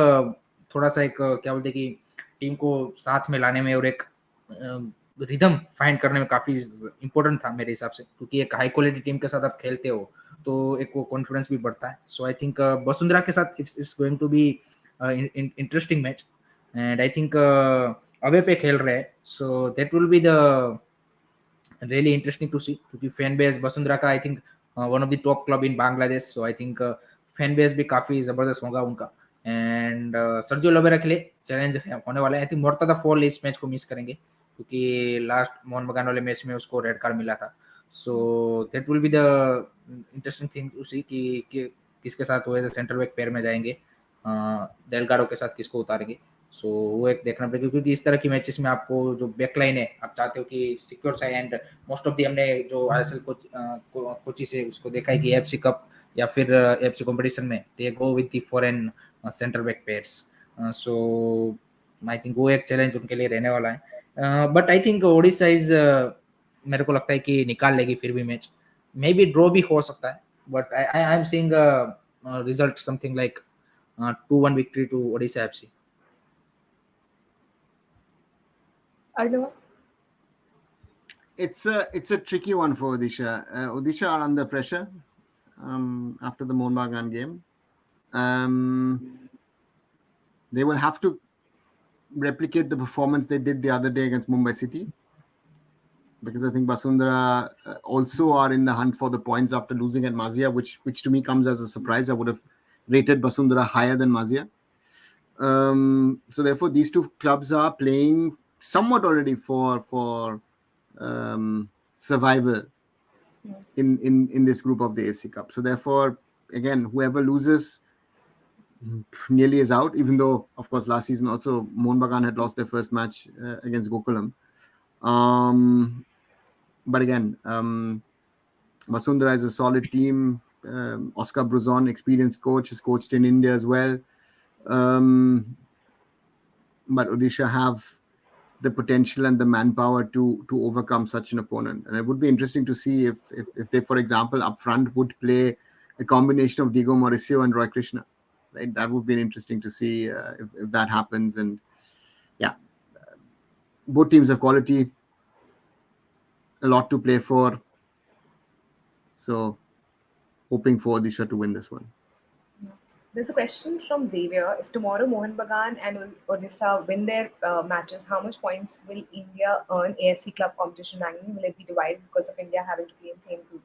थोड़ा सा एक क्या बोलते कि टीम को साथ में लाने में और एक रिदम फाइंड करने में काफी इंपॉर्टेंट था मेरे हिसाब से, क्योंकि एक हाई क्वालिटी टीम के साथ आप खेलते हो तो एक वो कॉन्फिडेंस भी बढ़ता है. सो आई थिंक वसुंधरा के साथ it's going to be interesting match, and I think away पे खेल रहे हैं, so that will be the really interesting to see, क्योंकि फैन बेस वसुंधरा का I think one of the top club in Bangladesh, so I think fan base भी काफी जबरदस्त होगा उनका, एंड सर्जियो लोबेरा के लिए चैलेंज होने वाला है. आई थिंक मोर्तादा फॉल इस मैच को मिस करेंगे, क्योंकि लास्ट मोहन बगान वाले मैच में उसको रेड कार्ड मिला था. So that will be the interesting thing to see कि किसके साथ वो एज सेंटर बैक पेयर में जाएंगे, डेलगाडो के साथ किसको उतारेंगे. सो वो एक देखना पड़ेगा, क्योंकि इस तरह की मैचेस में आपको जो बैकलाइन है आप चाहते हो कि सिक्योर चाहिए, एंड मोस्ट ऑफ दी हमने जो आईएसएल कोची से उसको देखा है कि एफसी कप या फिर एफसी कंपटीशन में they go with the foreign centre back pairs. So I think वो एक चैलेंज उनके लिए रहने वाला है, but I think Odisha is मेरे को लगता है कि निकाल लेगी फिर भी मैच, मे बी ड्रॉ भी हो सकता है, but I am seeing result something like 2-1 victory to Odisha FC. Arnav? It's a tricky one for Odisha. Odisha are under pressure after the Mohun Bagan game. They will have to replicate the performance they did the other day against Mumbai City, because I think Basundhara also are in the hunt for the points after losing at Maziya, which to me comes as a surprise. I would have rated Basundhara higher than Maziya. So therefore, these two clubs are playing somewhat already for survival in this group of the AFC Cup. So therefore, again, whoever loses nearly is out. Even though, of course, last season also Mohun Bagan had lost their first match against Gokulam. But again, Basundhara is a solid team. Oscar Bruzon, experienced coach, has coached in India as well. But Odisha have the potential and the manpower to overcome such an opponent. And it would be interesting to see if they, for example, up front would play a combination of Diego Mauricio and Roy Krishna. Right, that would be interesting to see if that happens. And yeah, both teams have quality, a lot to play for. So hoping for Odisha to win this one. There's a question from Xavier. If tomorrow Mohun Bagan and Odisha win their matches, how much points will India earn AFC club competition ranking? Will it be divided because of India having to play in the same group?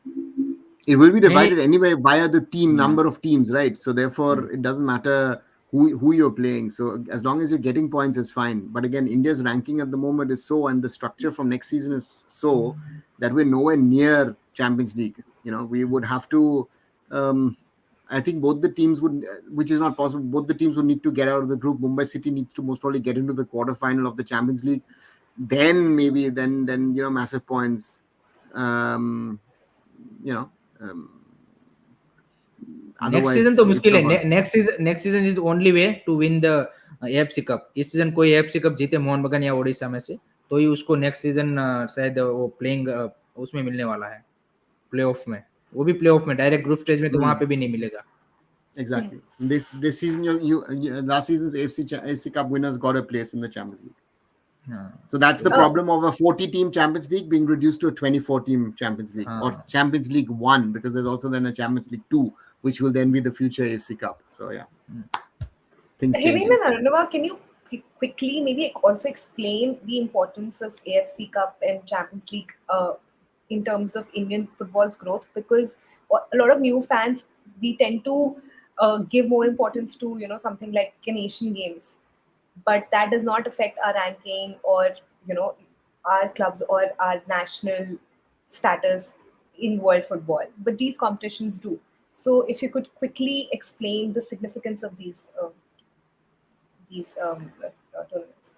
It will be divided anyway via the team number of teams, right? So therefore, it doesn't matter who you're playing. So as long as you're getting points, it's fine. But again, India's ranking at the moment is so, and the structure from next season is so that we're nowhere near Champions League. We would have to. I think both the teams would, which is not possible. Both the teams would need to get out of the group. Mumbai City needs to most probably get into the quarterfinal of the Champions League. Then maybe massive points. Next season तो मुश्किल है. Next season is only way to win the AFC cup. इस season कोई AFC cup जीते मोहन बगान या ओडिशा में से, तो ही उसको नेक्स्ट सीजन शायद वो प्लेइंग उसमें मिलने वाला है, प्लेऑफ में. वो भी प्लेऑफ में, डायरेक्ट ग्रुप स्टेज में तो वहां पे भी नहीं मिलेगा. Exactly. This season, last season's AFC Cup winners got a place in the Champions League. So that's the problem of a 40-team Champions League being reduced to a 24-team Champions League or Champions League 1, because there's also then a Champions League 2, which will then be the future AFC Cup. So yeah, things change. Hemendra and Arunava, can you quickly maybe also explain the importance of AFC Cup and Champions League in terms of Indian football's growth? Because a lot of new fans, we tend to give more importance to something like an Asian Games, but that does not affect our ranking or our clubs or our national status in world football. But these competitions do. So if you could quickly explain the significance of these tournaments.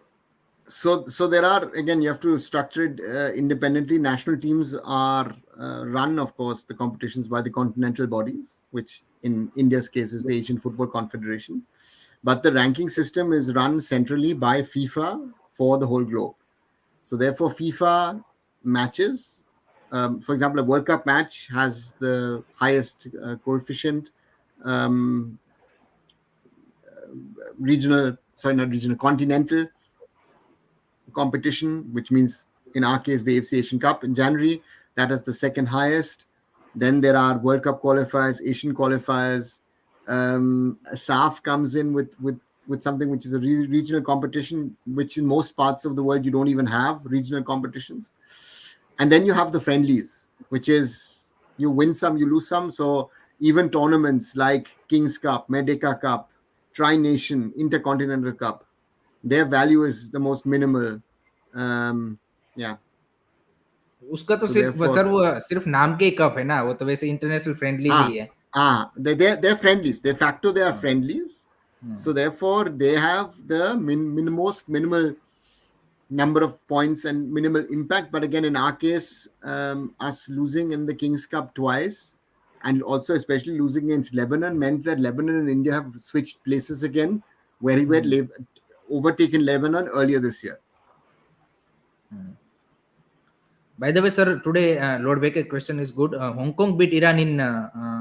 So there are, again, you have to structure it independently. National teams are run, of course, the competitions by the continental bodies, which in India's case is the Asian Football Confederation. But the ranking system is run centrally by FIFA for the whole globe. So therefore, FIFA matches, for example, a World Cup match has the highest coefficient continental competition, which means in our case the AFC Asian Cup in January, that is the second highest. Then there are World Cup qualifiers, Asian qualifiers. SAF comes in with something which is a regional competition, which in most parts of the world you don't even have regional competitions. And then you have the friendlies, which is you win some, you lose some. So even tournaments like Kings Cup, Merdeka Cup, Tri-Nation, Intercontinental Cup, their value is the most minimal. उसका तो सिर्फ नाम के cup है ना, वो तो वैसे इंटरनेशनल फ्रेंडली ही है. They're friendlies. De facto they are friendlies. So therefore they have the most minimal number of points and minimal impact. But again, in our case, us losing in the Kings Cup twice, and also especially losing against Lebanon, meant that Lebanon and India have switched places again, where we had overtaken Lebanon earlier this year. By the way, sir, today Lord Baker question is good. Hong Kong beat Iran in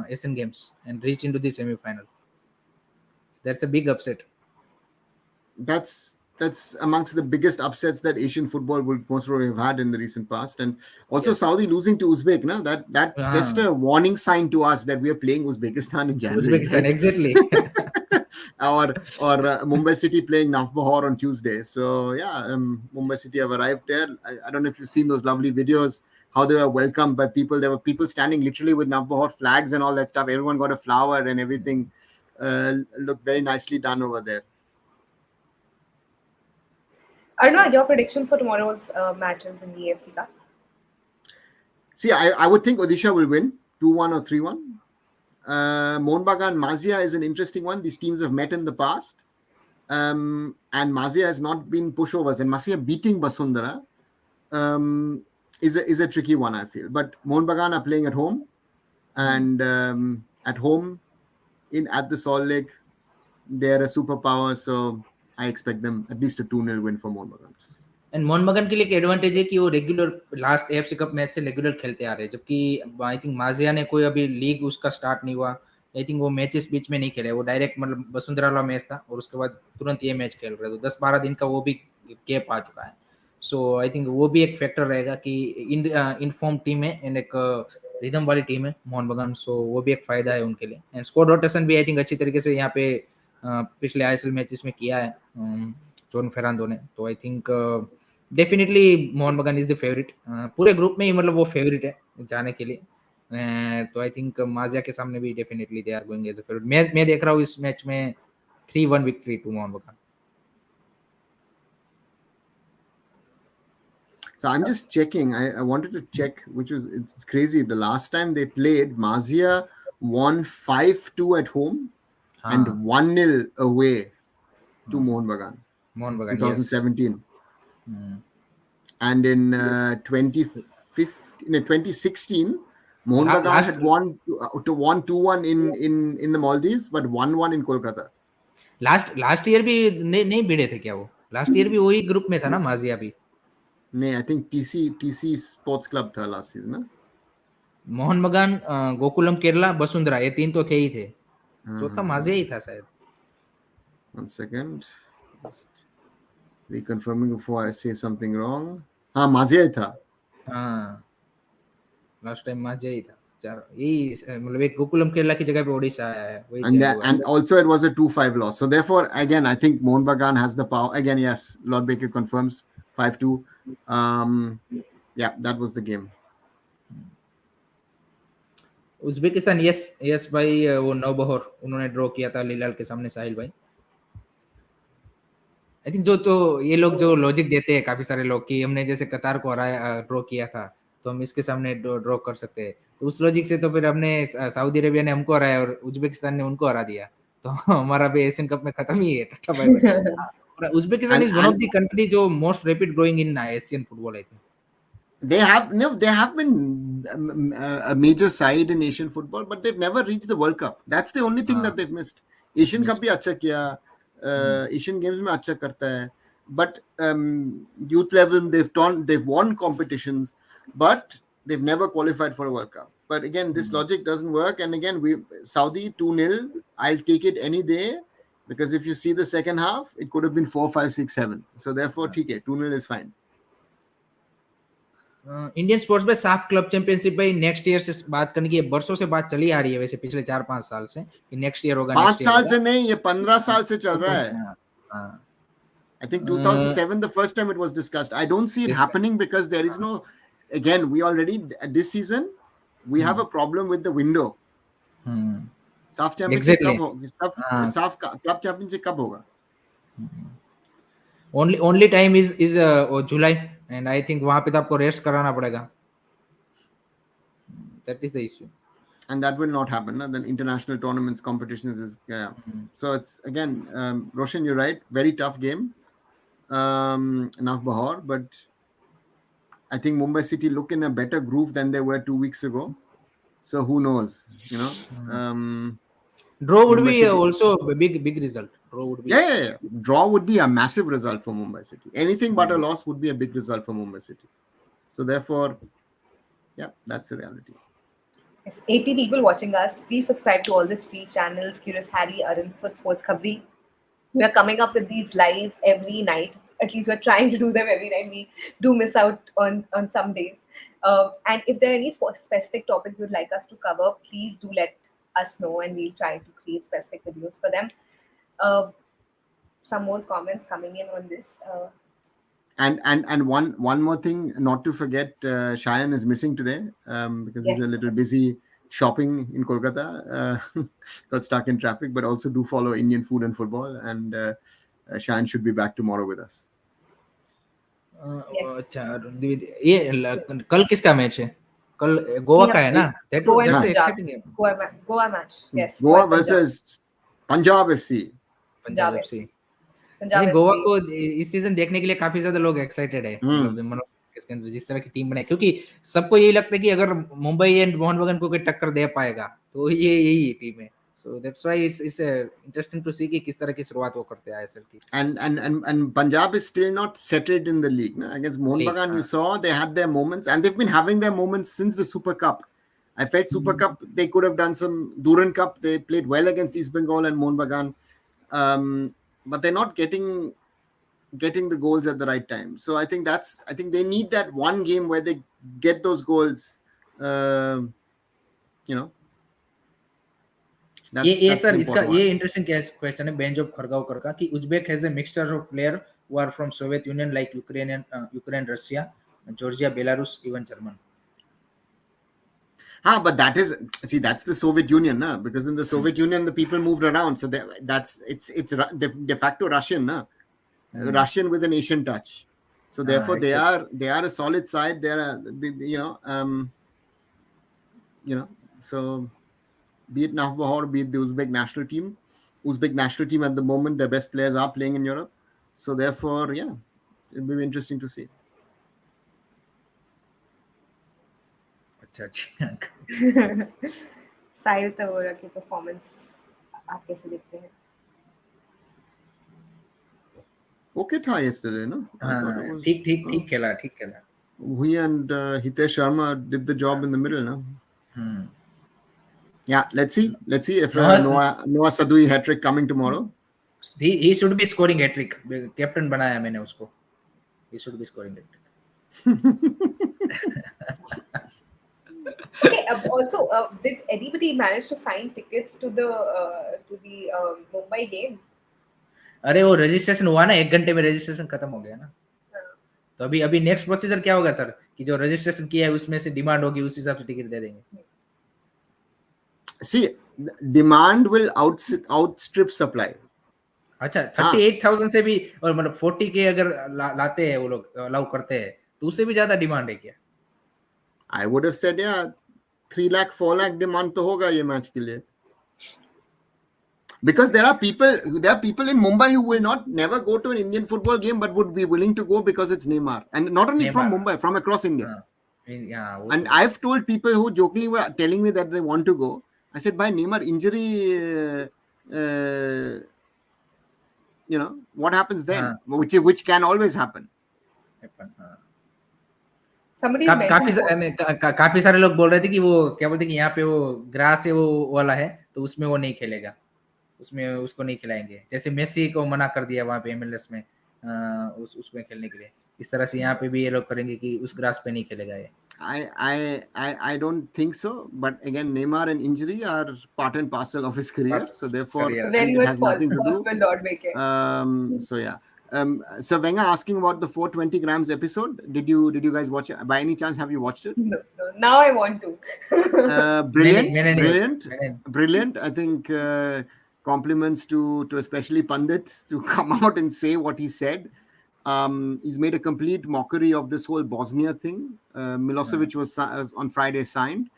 Asian Games and reached into the semi-final. That's a big upset. That's amongst the biggest upsets that Asian football would most probably have had in the recent past. And also Saudi losing to Uzbek, no? That just a warning sign to us that we are playing Uzbekistan in January. Uzbekistan, right? Exactly. or Mumbai City playing Navbahar on Tuesday. So Mumbai City have arrived there. I don't know if you've seen those lovely videos, how they were welcomed by people. There were people standing literally with Navbahar flags and all that stuff. Everyone got a flower and everything. Looked very nicely done over there. Aruna, your predictions for tomorrow's matches in the AFC Cup? See, I would think Odisha will win 2-1 or 3-1. Mohun Bagan Maziya is an interesting one. These teams have met in the past. And Maziya has not been pushovers. And Maziya beating Basundhara is a tricky one, I feel. But Mohun Bagan are playing at home. And at home, at the Salt Lake, they're a superpower. So I expect them at least a 2-0 win for Mohun Bagan. And Mohan बगान के लिए एक advantage है कि वो regular last AFC cup match से regular खेलते आ रहे हैं, जबकि आई थिंक माजिया ने कोई अभी लीग उसका स्टार्ट नहीं हुआ. आई थिंक वो मैचेस बीच में नहीं खेले, वो डायरेक्ट मतलब वसुंधरा वाला मैच था और उसके बाद तुरंत ये मैच खेल रहे, तो 10-12 दिन का वो भी गैप आ चुका है. सो आई थिंक वो भी एक फैक्टर रहेगा कि इनफॉर्म टीम है एंड एक रिदम वाली टीम है मोहन बगान, सो वो भी एक फायदा है उनके लिए. एंड स्क्वाड रोटेशन भी आई थिंक अच्छी तरीके से यहाँ पे पिछले आईएसएल मैचेस में किया है जॉन फेरांडो ने. तो आई थिंक डेफिनेटली मोहन बगान इज द फेवरेट, पूरे ग्रुप में ही मतलब वो फेवरेट है जाने के लिए. तो आई थिंक माजिया के सामने भी definitely they are going as a favourite. मैं देख रहा हूँ इस मैच में 3-1 विक्ट्री टू मोहन बगान. So I'm just checking. I wanted to check, which was, it's crazy. The last time they played, Maziya won 5-2 at home and 1-0 away to Mohun Bagan. Mohun Bagan, 2017. Yes. And in 2016, Mohun Bagan had won 2-1 in the Maldives, but 1-1 in Kolkata. Last year भी नहीं भिड़े थे क्या वो? Last year भी वही group में था ना माजिया भी? नहीं, I think TC Sports Club था लास्ट सीजन ना. मोहन बगान, गोकुलम केरला, वसुंधरा, ये तीन तो थे ही थे. चौथा माजिया ही था शायद. One second. Just reconfirming before I say something wrong. हाँ, माजिया ही था. हाँ, लास्ट टाइम माजिया ही था. यही मतलब एक गोकुलम केरला की जगह पे ओडिशा आया है. And also it was a 2-5 loss. So therefore, again, I think Mohun Bagan has the power. Again, yes, Lord Baker confirms 5-2. Yeah, that was the game. Uzbekistan, yes भाई, वो नौबहर उन्होंने ड्रॉ किया था लीलाल के सामने. साहिल भाई, आई थिंक जो तो ये लोग जो लॉजिक देते हैं काफी सारे लोग कि हमने जैसे कतार को हराया, ड्रॉ किया था, तो हम इसके सामने ड्रॉ कर सकते हैं, तो उस लॉजिक से तो फिर हमने सऊदी अरेबिया ने हमको हराया और उज्बेकिस्तान ने उनको हरा दिया, तो हमारा भी एशियन कप में खत्म ही है. टाटा भाई. Uzbekistan is one of the country जो most rapid growing in Asian football. I think they have been a major side in Asian football, but they've never reached the World Cup. That's the only thing that they've missed. Asian Cup भी अच्छा किया, Asian Games में अच्छा करता है, but youth level they've won competitions, but they've never qualified for a World Cup. But again, this logic doesn't work. And again, Saudi 2-0, I'll take it any day, because if you see the second half, it could have been 4, 5, 6, 7. So therefore, ठीक है, 2-0 is fine. Indian sports में साफ club championship भाई next year से बात करने की बरसों से बात चली आ रही है, वैसे पिछले 4-5 साल से कि नेक्स्ट ईयर होगा. 5 साल से नहीं, ये 15 साल से चल रहा है. I think 2007 the first time it was discussed. I don't see it happening because there is no, again, we already this season we have a problem with the window. साफ चैंपियनशिप कब होगा? साफ क्लब चैंपियनशिप कब होगा? only time is July, and I think वहां पे तो आपको रेस्ट कराना पड़ेगा. That is the issue, and that will not happen. The international tournaments, competitions is so it's again, Roshan, you're right, very tough game. Enough Bahar, but I think Mumbai City look in a better groove than they were 2 weeks ago. So who knows? You know, draw would Mumbai be City, also a big result. Draw would be draw would be a massive result for Mumbai City. Anything but a loss would be a big result for Mumbai City. So therefore, yeah, that's the reality. Yes, 80 people watching us. Please subscribe to all the free channels: Curious Harry, Arun Foot, SportsKhabri. We are coming up with these lives every night. At least we're trying to do them every night. We do miss out on some days. And if there are any specific topics you'd like us to cover, please do let us know, and we'll try to create specific videos for them. Some more comments coming in on this. And one more thing not to forget, Shayan is missing today because he's a little busy shopping in Kolkata, got stuck in traffic, but also do follow Indian food and football, and Shayan should be back tomorrow with us. अच्छा, ये कल किसका match है? कल Goa We का have है ना? Goa and That's an Punjab. exciting game. Goa match. Yes. Goa Goa and Punjab. versus Punjab FC. Punjab Punjab FC. FC. I Punjab think Goa FC. को इस सीजन देखने के लिए काफी ज्यादा लोग एक्साइटेड है, मतलब इसके अंदर जिस तरह की टीम बनाई, क्योंकि सबको यही लगता है कि अगर मुंबई एंड मोहन बगान को कोई टक्कर दे पाएगा तो ये यही टीम है। So that's why it's interesting to see कि किस तरह की शुरुआत वो करते हैं आईएसएल की। And Punjab is still not settled in the league. No? Against Mohun Bagan, you saw they had their moments, and they've been having their moments since the Super Cup. I felt Super Cup they could have done some. Duran Cup they played well against East Bengal and Mohun Bagan, but they're not getting the goals at the right time. So I think they need that one game where they get those goals. ये sir इसका ये interesting question है बेंजोब खरगावकर का कि Uzbek has a mixture of player who are from Soviet Union like Ukraine, Russia, Georgia, Belarus, even German. But that's the Soviet Union, na? Because in the Soviet Union the people moved around, so it's de facto Russian, na? Russian with an Asian touch. So therefore they are a solid side. So be it Navbahar, be it the Uzbek national team. Uzbek national team at the moment, their best players are playing in Europe. So therefore, it'll be interesting to see. साहिल तवोरा की performance आप कैसे देखते हैं? Okay था yesterday, no? ठीक खेला। He and Hitesh Sharma did the job in the middle, no? Yeah, let's see if Noah Sadui hat-trick coming tomorrow. He should be scoring hat-trick. Captain बनाया मैंने उसको. He should be scoring hat-trick. Okay. Also, did anybody manage to find tickets to the Mumbai game? अरे वो registration हुआ ना, 1 घंटे में registration खत्म हो गया ना। तो अभी नेक्स्ट प्रोसीजर क्या होगा सर, कि जो रजिस्ट्रेशन किया है उसमें से डिमांड होगी, उस हिसाब से टिकट दे देंगे। See, demand will outstrip supply. अच्छा, 38,000 से भी, और मतलब 40K अगर लाते हैं वो लोग, अलाउ करते हैं, तो उससे भी ज्यादा डिमांड है क्या? I would have said 3 lakh 4 lakh demand तो होगा ये मैच के लिए, because there are people in Mumbai who will never go to an Indian football game but would be willing to go because it's Neymar, and not only from Mumbai, from across India. And I've told people who jokingly were telling me that they want to go, I said, by Neymar injury, what happens then? Which can always happen. काफी सारे लोग बोल रहे थे कि वो क्या बोलते हैं कि यहाँ पे वो ग्रास है वो वाला है, तो उसमें वो नहीं खेलेगा, उसमें उसको नहीं खिलाएंगे। जैसे मेसी को मना कर दिया वहाँ पे MLS में उसमें खेलने के लिए, इस तरह से यहाँ पे भी ये लोग करेंगे कि उस ग्रास पे नहीं खेलेगा ये। I don't think so, but again, Neymar and injury are part and parcel of his career, so therefore it has nothing to do. So yeah. So Wenger asking about the 420 grams episode. Did you guys watch it? By any chance, have you watched it? No. Now I want to. Brilliant. I think compliments to especially pundits to come out and say what he said. He's made a complete mockery of this whole Bosnia thing. Milosevic was on Friday signed,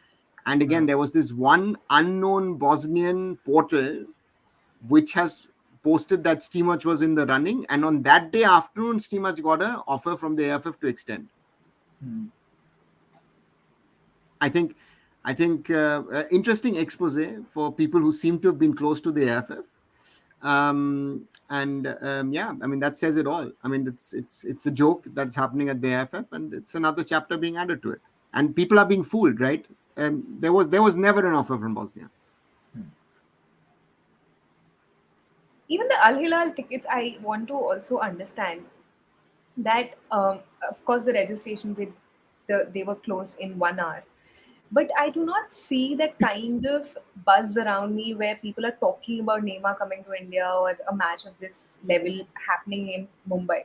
and again there was this one unknown Bosnian portal which has posted that Stimac was in the running, and on that day afternoon Stimac got an offer from the AFF to extend. I think interesting expose for people who seem to have been close to the AFF. I mean, that says it all. I mean, it's a joke that's happening at the AFF, and it's another chapter being added to it, and people are being fooled, right? There was never an offer from Bosnia. Even the Al Hilal tickets, I want to also understand that of course the registration they were closed in 1 hour. But I do not see that kind of buzz around me where people are talking about Neymar coming to India or a match of this level happening in Mumbai.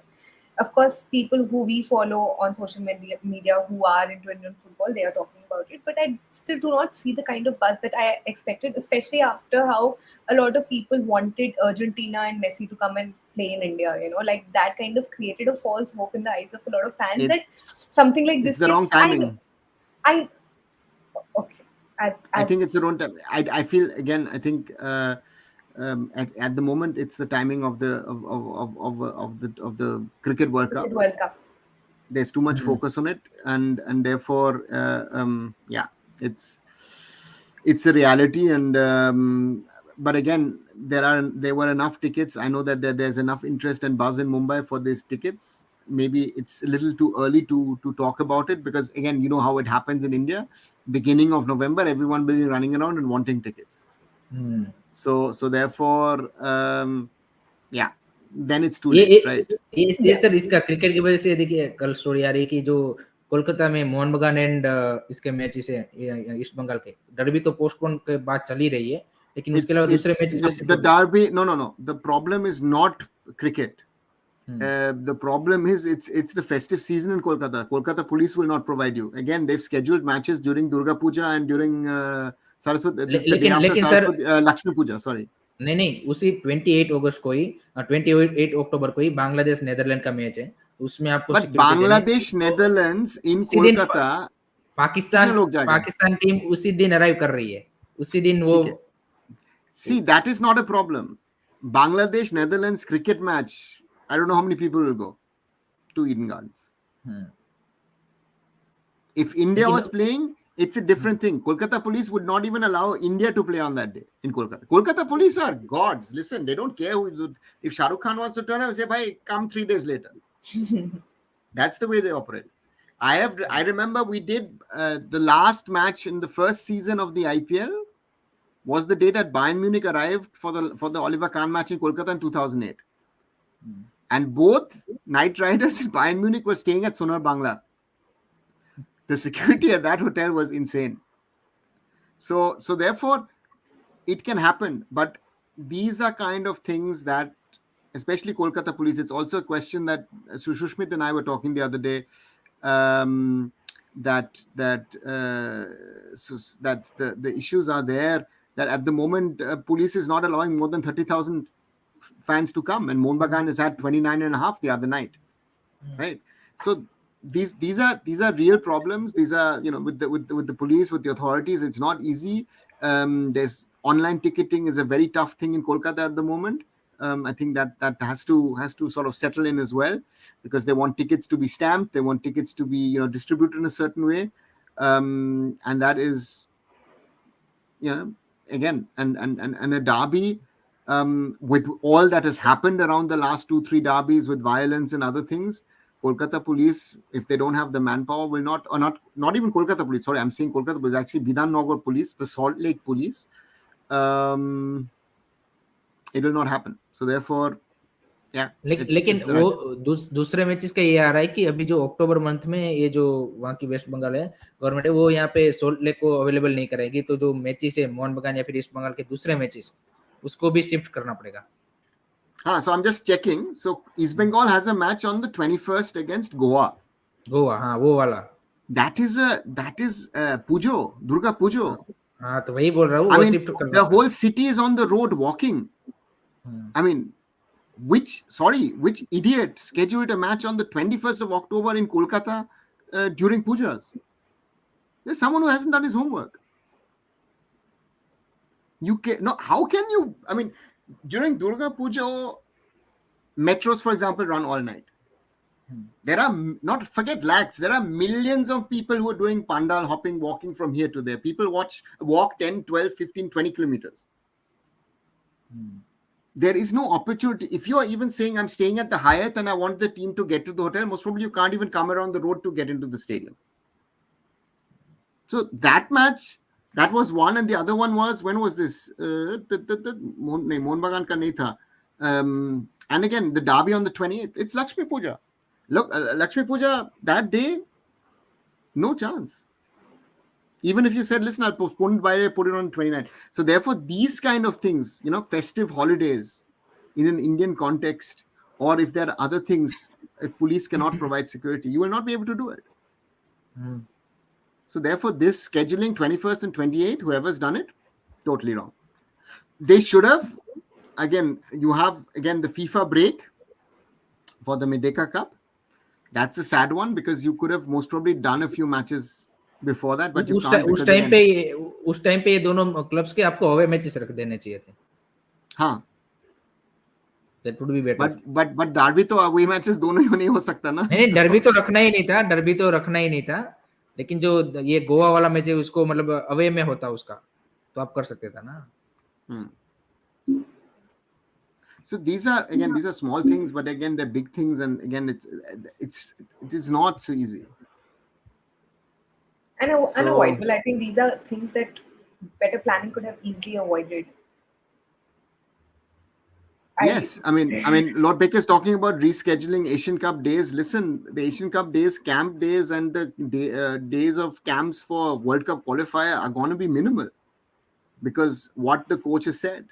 Of course, people who we follow on social media who are into Indian football, they are talking about it. But I still do not see the kind of buzz that I expected, especially after how a lot of people wanted Argentina and Messi to come and play in India. Like that kind of created a false hope in the eyes of a lot of fans that something like this. It's the wrong timing. Okay. I think As it's their own time. I feel again. I think at the moment it's the timing of the Cricket World Cricket Cup. World Cup. There's too much Hmm. focus on it, and therefore, yeah, it's it's a reality. And but again, there were enough tickets. I know that there's enough interest and buzz in Mumbai for these tickets. Maybe it's a little too early to talk about it, because again, you know how it happens in India. Beginning of November, everyone will be running around and wanting tickets. Hmm. So therefore, yeah, then it's too ये late, right? ये Yeah. Sir इसका cricket की वजह से देखिए कल story आ रही है कि जो कोलकाता में मोहन बगान एंड इसके मैचेस है ईस्ट बंगाल के डर्बी तो पोस्टपोन के बाद चल ही रही है लेकिन उसके अलावा दूसरे It's मैचेस में शिफ्ट the हो गए। derby. No. The problem is not cricket. Hmm, The problem is it's the festive season in Kolkata. Kolkata police will not provide you. Again, they've scheduled matches during Durga Puja and during Saraswati. This is the day लेकिन after लेकिन sir Saraswati Lakshmi Puja. Sorry. नहीं नहीं उसी 28 अगस्त को ही 28 अक्टूबर को ही Bangladesh Netherland का match है तो उसमें आपको But सिक्योरिटी देनी है Bangladesh तो Netherlands in उसी दिन Kolkata, पाकिस्तान कितने लोग जाएगा? पाकिस्तान टीम उसी दिन अराइव कर रही है उसी दिन वो ठीक है. See, that is not a problem. Bangladesh Netherlands cricket match. I don't know how many people will go to Eden Gardens. Hmm, If India लेकिन was playing, it's a different thing. Kolkata police would not even allow India to play on that day in Kolkata. Kolkata police are gods. Listen, they don't care who. If Shah Rukh Khan wants to turn up, say, "Bhai, come 3 days later." That's the way they operate. I remember we did the last match in the first season of the IPL was the day that Bayern Munich arrived for the Oliver Kahn match in Kolkata in 2008, and both Knight Riders and Bayern Munich were staying at Sonar Bangla. The security at that hotel was insane. So therefore, it can happen. But these are kind of things that, especially Kolkata police, it's also a question that Sushmit and I were talking the other day. That the issues are there, that at the moment police is not allowing more than 30,000 fans to come, and Mohun Bagan has had 29.5 the other night, right? So these are real problems. These are, with the police, with the authorities. It's not easy. There's online ticketing is a very tough thing in Kolkata at the moment. I think that has to sort of settle in as well, because they want tickets to be stamped, they want tickets to be distributed in a certain way, and that is, again, and a derby, with all that has happened around the last 2-3 derbies with violence and other things. Kolkata police, if they don't have the manpower, will not, or not even Kolkata police. Sorry, I'm saying Kolkata police. Actually, Bidhan Nagar police, the Salt Lake police. It will not happen. So therefore, yeah, लेकिन it's the वो right. दूसरे matches का ये आ रहा है कि अभी जो अक्टूबर मंथ में ये जो वहाँ की वेस्ट बंगाल है गवर्नमेंट है वो यहाँ पे सोल्ट लेक को अवेलेबल नहीं करेगी तो जो मैचेस है मोहन बगान या फिर ईस्ट बंगाल के दूसरे मैचेस उसको भी शिफ्ट करना पड़ेगा। So I'm just checking. So East Bengal has a match on the 21st against Goa. Goa हाँ वो वाला That is Pujo, Durga Pujo. हाँ तो वही बोल रहा हूँ I वो mean, शिफ्ट करना the whole city is on the road walking. I mean, which idiot scheduled a match on the 21st of October in Kolkata during Pujas? There's someone who hasn't done his homework. How can you? I mean, during Durga Puja, metros, for example, run all night. There are forget lakhs. There are millions of people who are doing pandal hopping, walking from here to there. People walk 10, 12, 15, 20 kilometers. There is no opportunity. If you are even saying I'm staying at the Hyatt and I want the team to get to the hotel, most probably you can't even come around the road to get into the stadium. So that match, that was one, and the other one was, when was this? Mohun Bagan ka nahi tha. And again, the derby on the 28th. It's Lakshmi Puja. Look, Lakshmi Puja that day, no chance. Even if you said, listen, I'll postpone it by day, put it on 29th. So therefore, these kind of things, festive holidays in an Indian context, or if there are other things, if police cannot provide security, you will not be able to do it. So therefore, this scheduling 21st and 28th, whoever's done it, totally wrong. They should have, again, you have, the FIFA break for the Merdeka Cup. That's a sad one, because you could have most probably done a few matches before that, but you उस can't उस because time again, पे उस time पे ये दोनों clubs के आपको away matches रख देने चाहिए थे. हाँ. That would be better. But derby तो away matches दोनों ही नहीं हो सकता ना. नहीं, So, डरबी तो रखना ही नहीं था, डरबी तो रखना ही नहीं था. लेकिन जो ये गोवा वाला मैच है उसको मतलब अवे में होता उसका, तो आप कर सकते था ना. So these are small things, but again they're big things, and again it is not so easy. And unavoidable. I think these are things that better planning could have easily avoided. Yes, I mean, Lord Baker is talking about rescheduling Asian Cup days. Listen, the Asian Cup days, camp days, and the days of camps for World Cup qualifier are going to be minimal because what the coach has said.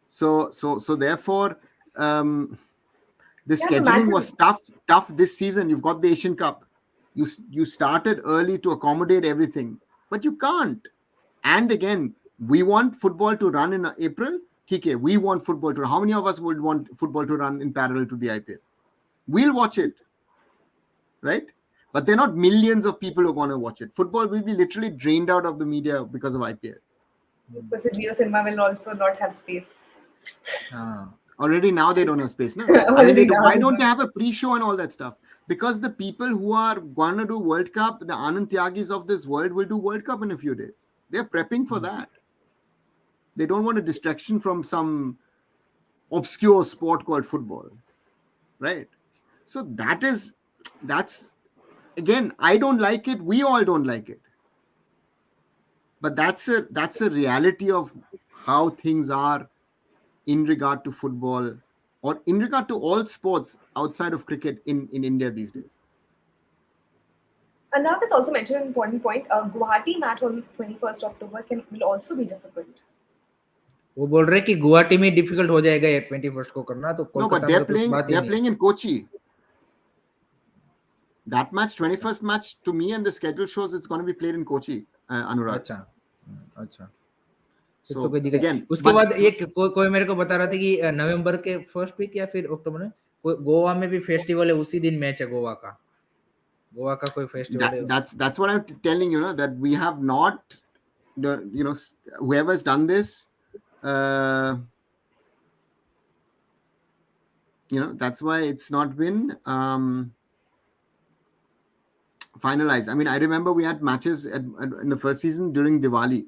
So therefore, the scheduling was tough this season. You've got the Asian Cup. You started early to accommodate everything, but you can't. And again, we want football to run in April. Okay, we want football to run. How many of us would want football to run in parallel to the IPL? We'll watch it, right? But there are not millions of people who are going to watch it. Football will be literally drained out of the media because of IPL. Because the Geo Cinema will also not have space. Already now they don't have space. No? Why don't they have a pre-show and all that stuff? Because the people who are going to do World Cup, the Anand Tyagis of this world will do World Cup in a few days. They're prepping for that. They don't want a distraction from some obscure sport called football, right? So that's again, I don't like it. We all don't like it. But that's a reality of how things are in regard to football or in regard to all sports outside of cricket in India these days. Anurag has also mentioned an important point. Guwahati match on 21st October will also be difficult. वो बोल रहे कि गुवाहाटी में difficult हो जाएगा ये 21st को करना, तो No, but they're playing in Kochi. That match, 21st match, to me and the schedule shows it's going to be played in Kochi, Anurag. अच्छा. So तो again, उसके बाद एक कोई मेरे को बता रहा था कि नवंबर के फर्स्ट वीक या फिर अक्टूबर में गोवा में भी फेस्टिवल है, उसी दिन मैच है गोवा का कोई फेस्टिवल है. That's what I'm telling you, know, that we have not, whoever's done this, that's why it's not been finalized. I mean, I remember we had matches in the first season during Diwali.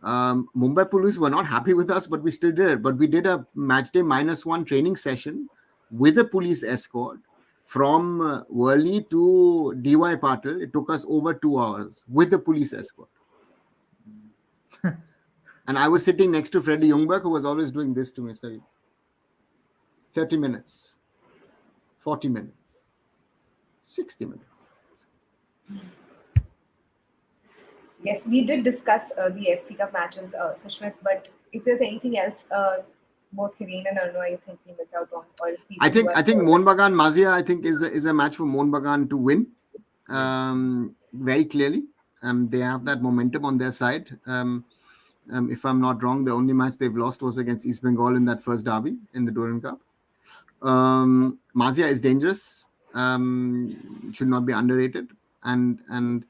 Mumbai Police were not happy with us, but we still did it. But we did a match day -1 training session with a police escort from Worli to DY Patil. It took us over 2 hours with the police escort. And I was sitting next to Freddie Ljungberg, who was always doing this to me. 30 minutes, 40 minutes, 60 minutes. Yes, we did discuss the AFC Cup matches, Sushmit, but if there's anything else, both Hiren and Arno, you think we missed out on? Or if I think Mohun Bagan Maziya, I think is a match for Mohun Bagan to win very clearly. They have that momentum on their side. If I'm not wrong, the only match they've lost was against East Bengal in that first derby in the Durand Cup. Maziya is dangerous. Should not be underrated, and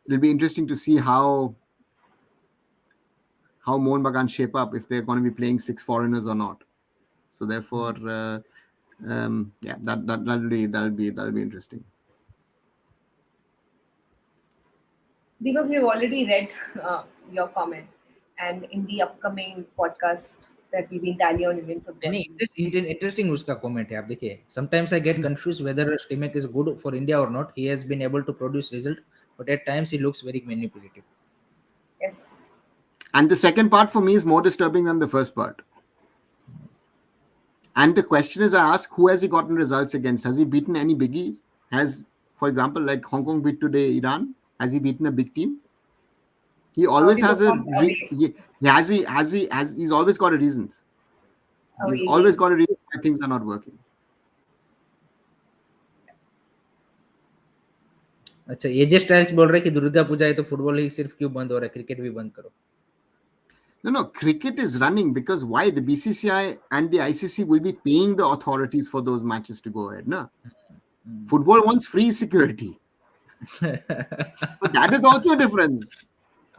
it'll be interesting to see how Mohun Bagan shape up if they're going to be playing 6 foreigners or not. So therefore, that'll be interesting. Deepak, we've already read your comment, and in the upcoming podcast that we've been tally on Indian football. Interesting उसका comment है. आप देखिए, sometimes I get confused whether Stimac is good for India or not. He has been able to produce result, but at times he looks very manipulative. Yes. And the second part for me is more disturbing than the first part. And the question is, I ask, who has he gotten results against? Has he beaten any biggies? For example, like Hong Kong beat today Iran. Has he beaten a big team? He always has he's always got a reasons. He's always got a reason why things are not working. अच्छा, AJ Styles बोल रहे हैं कि दुर्गा पूजा है तो football ही सिर्फ क्यों बंद हो रहा है, क्रिकेट भी बंद करो. No, cricket is running because why? The BCCI and the ICC will be paying the authorities for those matches to go ahead. No? Football wants free security. So that is also a difference.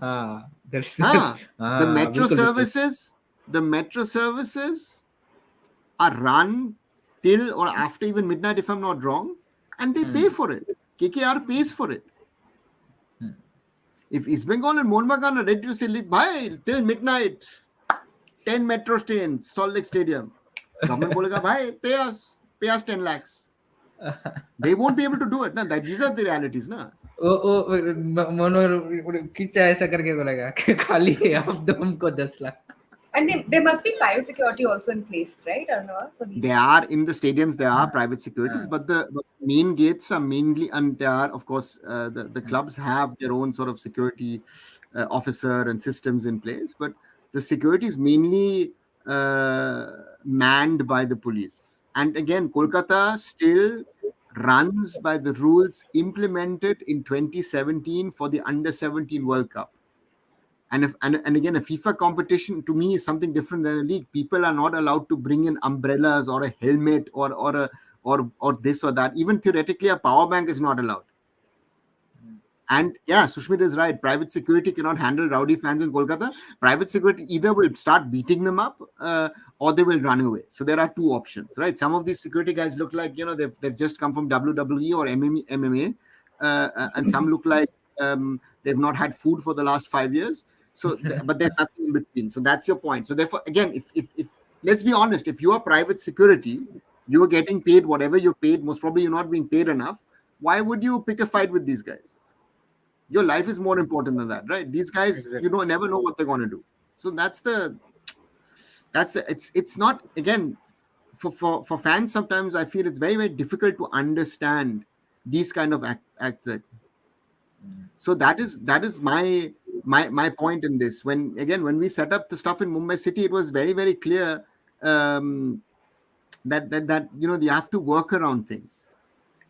That's The metro बिल्कुल बिल्कुल. services, the metro services are run till or after even midnight, if I'm not wrong, and they pay for it. KKR pays for it. If East Bengal and Mohun Bagan are ready to say, bhai, till midnight, 10 metro trains, Salt Lake Stadium, government bolega, bhai, pay us 10 lakhs. They won't be able to do it. Na? These are the realities. Na? वो मनोहर खींचा ऐसा करके बोलेगा कि खाली है आप दो हमको 10 lakh. And there must be private security also in place, right, Arnav, for these They games? are in the stadiums, there are private securities, but the main gates are mainly, and there are, of course, the clubs have their own sort of security officer and systems in place, but the security is mainly manned by the police. And again, Kolkata still runs by the rules implemented in 2017 for the Under-17 World Cup. And again, a FIFA competition to me is something different than a league. People are not allowed to bring in umbrellas or a helmet or this or that. Even theoretically, a power bank is not allowed. And yeah, Sushmit is right. Private security cannot handle rowdy fans in Kolkata. Private security either will start beating them up or they will run away. So there are two options, right? Some of these security guys look like, they've just come from WWE or MMA, and some look like they've not had food for the last 5 years. So, but there's nothing in between. So that's your point. So therefore, again, if let's be honest, if you are private security, you are getting paid whatever you're paid. Most probably you're not being paid enough. Why would you pick a fight with these guys? Your life is more important than that, right? These guys, Exactly. you never know what they're going to do. So it's not, again, for fans, sometimes I feel it's very, very difficult to understand these kind of acts. So that is my point in this. When we set up the stuff in Mumbai City, it was very, very clear that you have to work around things.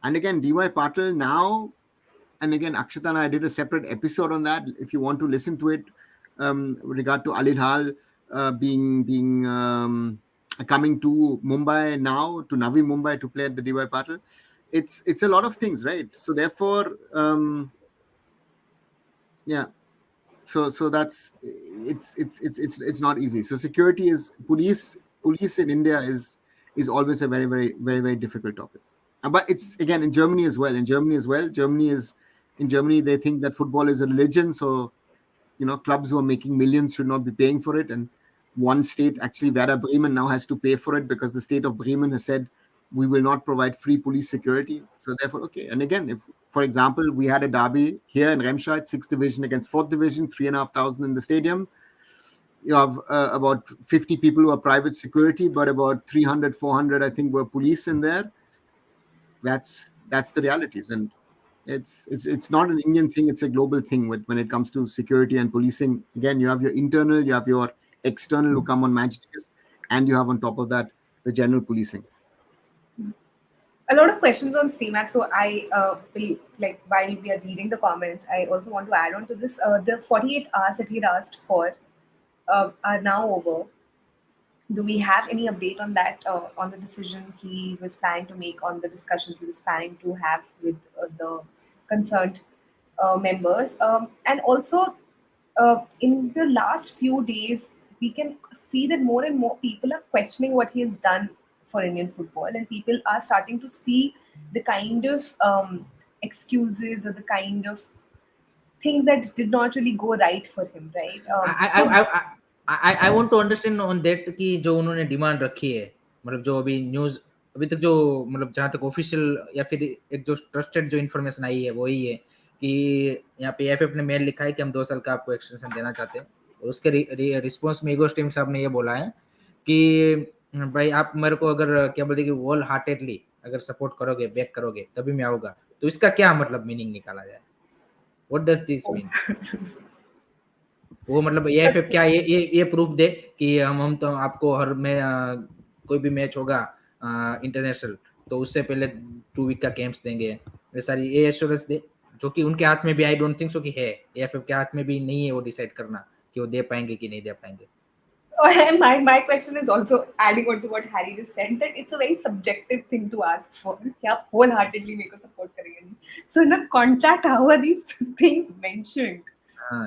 And again, DY Patil now, and again, Akshita and I did a separate episode on that. If you want to listen to it, with regard to Alil Hal coming to Mumbai now, to Navi Mumbai to play at the DY Patil, it's a lot of things, right? So therefore, yeah. So that's it's not easy. So security is police in India is always a very, very, very, very difficult topic. But it's again in Germany as well. In Germany they think that football is a religion, so clubs who are making millions should not be paying for it. And one state, actually Werder Bremen, now has to pay for it because the state of Bremen has said we will not provide free police security. So therefore, okay. And again, if, for example, we had a derby here in Remscheid, 6th division against 4th division, 3,500 in the stadium. You have about 50 people who are private security, but about 300, 400, I think, were police in there. That's the realities. And it's not an Indian thing, it's a global thing when it comes to security and policing. Again, you have your internal, you have your external who come on match days, and you have on top of that the general policing. A lot of questions on StreamAd, so I will, while we are reading the comments, I also want to add on to this. The 48 hours that he had asked for are now over. Do we have any update on that, on the decision he was planning to make, on the discussions he was planning to have with the concerned members? And also, in the last few days, we can see that more and more people are questioning what he has done for Indian football, and people are starting to see the kind of excuses or the kind of things that did not really go right for him, right? I want to understand on that कि जो उन्होंने demand रखी है, मतलब जो अभी news अभी तक जो मतलब जहाँ तक ऑफिशियल या फिर एक जो ट्रस्टेड जो इन्फॉर्मेशन आई है वो ही है कि यहाँ पे एफएफ ने मेल लिखा है कि हम 2 साल का आपको एक्सटेंशन देना चाहते हैं। और उसके रिस्पॉन्स में ईगो स्टीम साहब ने ये बोला है कि भाई आप मेरे को अगर क्या बोलते कि होल हार्टेडली अगर सपोर्ट करोगे, बैक करोगे, तभी मैं आऊँगा। तो इसका क्या मतलब मीनिंग निकाला जाए? What does this mean? वो मतलब एएफएफ क्या ये प्रूफ दे कि हम तो आपको हर में कोई भी मैच होगा इंटरनेशनल तो उससे पहले 2 वीक का कैंप्स देंगे, ये सारी ये एश्योरेंस दे, जो कि उनके हाथ में भी आई डोंट थिंक सो कि है, एएफएफ के हाथ में भी नहीं है वो डिसाइड करना कि वो दे पाएंगे कि नहीं दे पाएंगे। And my question is also adding on to what Harry just said, that it's a very subjective thing to ask for. क्या आप wholeheartedly मेरे को support करेंगे नहीं? So in the contract, how are these things mentioned?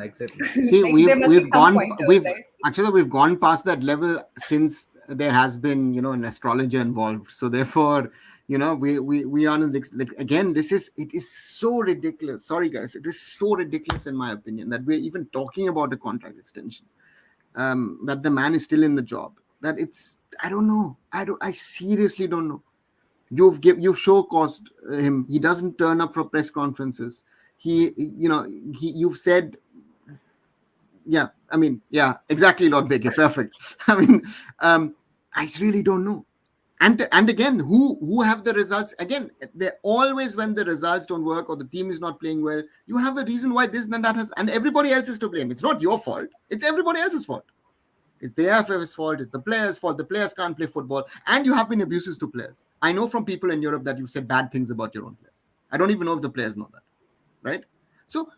Exactly. See, Like there must be some pointers, right? actually we've gone past that level since there has been, an astrologer involved. So therefore, we are in like, again, it is so ridiculous. Sorry guys, it is so ridiculous in my opinion that we're even talking about a contract extension. That the man is still in the job. That it's, I don't know. I seriously don't know. You've show caused him. He doesn't turn up for press conferences. You've said, yeah, I mean, yeah, exactly, Lord Baker, perfect. I mean, I really don't know. And again, who have the results? Again, they always, when the results don't work or the team is not playing well, you have a reason why this and that has, and everybody else is to blame. It's not your fault. It's everybody else's fault. It's the AFF's fault. It's the players' fault. The players can't play football, and you have been abuses to players. I know from people in Europe that you've said bad things about your own players. I don't even know if the players know that, right? So,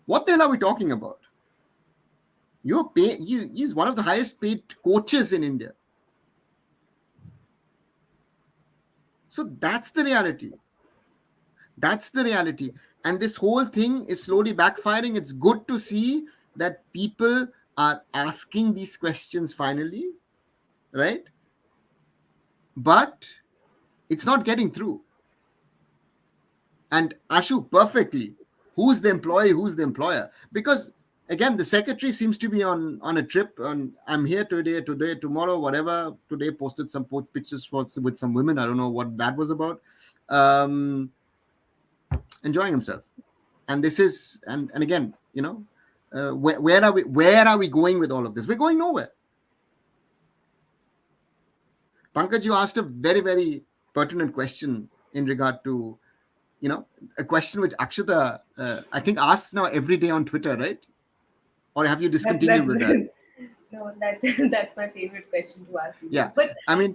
what the hell are we talking about? He's one of the highest paid coaches in India. So that's the reality. That's the reality. And this whole thing is slowly backfiring. It's good to see that people are asking these questions finally, right? But it's not getting through. And Ashu, perfectly, who's the employee, who's the employer? Because again, the secretary seems to be on a trip. I'm here today, tomorrow, whatever. Today posted some pictures with some women. I don't know what that was about. Enjoying himself. And this is, and again, where are we going with all of this? We're going nowhere. Pankaj, you asked a very, very pertinent question in regard to, a question which Akshata, I think, asks now every day on Twitter, right? Or have you discontinued with that? No, that's my favorite question to ask. Yeah, but I mean,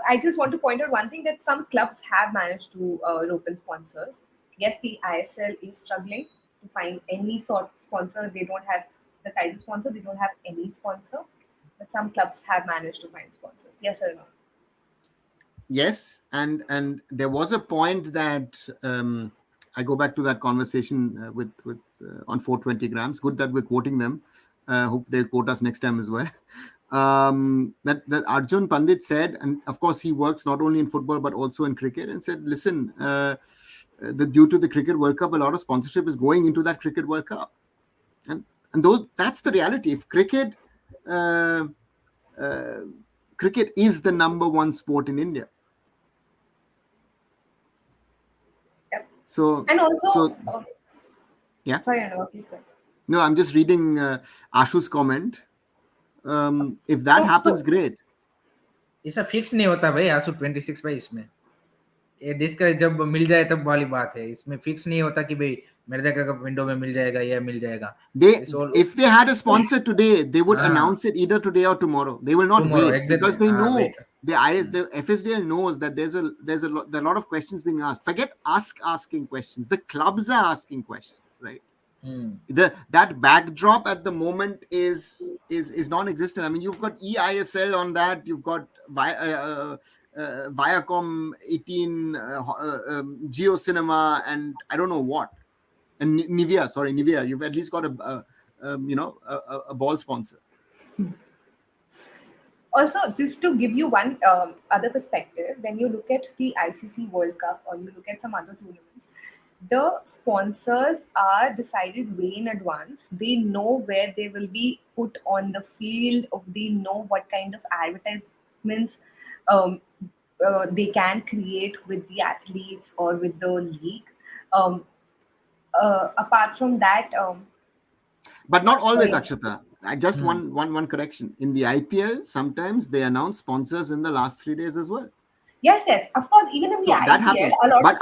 I just want to point out one thing, that some clubs have managed to rope in sponsors. Yes, the ISL is struggling to find any sort of sponsor. They don't have the title sponsor. They don't have any sponsor. But some clubs have managed to find sponsors. Yes or no? Yes, and there was a point that I go back to that conversation with on 420 grams. Good that we're quoting them. Hope they'll quote us next time as well. That Arjun Pandit said, and of course he works not only in football but also in cricket, and said, listen, due to the Cricket World Cup, a lot of sponsorship is going into that Cricket World Cup, and that's the reality. If cricket is the number one sport in India. Yep. So and also, yeah. Sorry, Anurag, please go ahead. No, I'm just reading Ashu's comment. If that happens, great. ऐसा fix नहीं होता भाई आंसू 26 भाई इसमें ये disc जब मिल जाए तब वाली बात है इसमें फिक्स नहीं होता कि भाई मेरे का विंडो में मिल जाएगा या मिल जाएगा if they had a sponsor today they would announce it either today or tomorrow. They will not wait exactly. Because they know the FSDL knows that there are a lot of questions being asked. Forget asking questions. The clubs are asking questions, right? That backdrop at the moment is non-existent. I mean, you've got EISL on that. You've got Viacom 18, Geo Cinema, and I don't know what. And Nivea. You've at least got a ball sponsor. Also, just to give you one other perspective, when you look at the ICC World Cup or you look at some other tournaments, the sponsors are decided way in advance. They know where they will be put on the field. They know what kind of advertisements they can create with the athletes or with the league. Apart from that, but not always, Akshata. I just one correction. In the IPL, sometimes they announce sponsors in the last 3 days as well. Yes, of course. Even in the IPL, that happens. A lot but of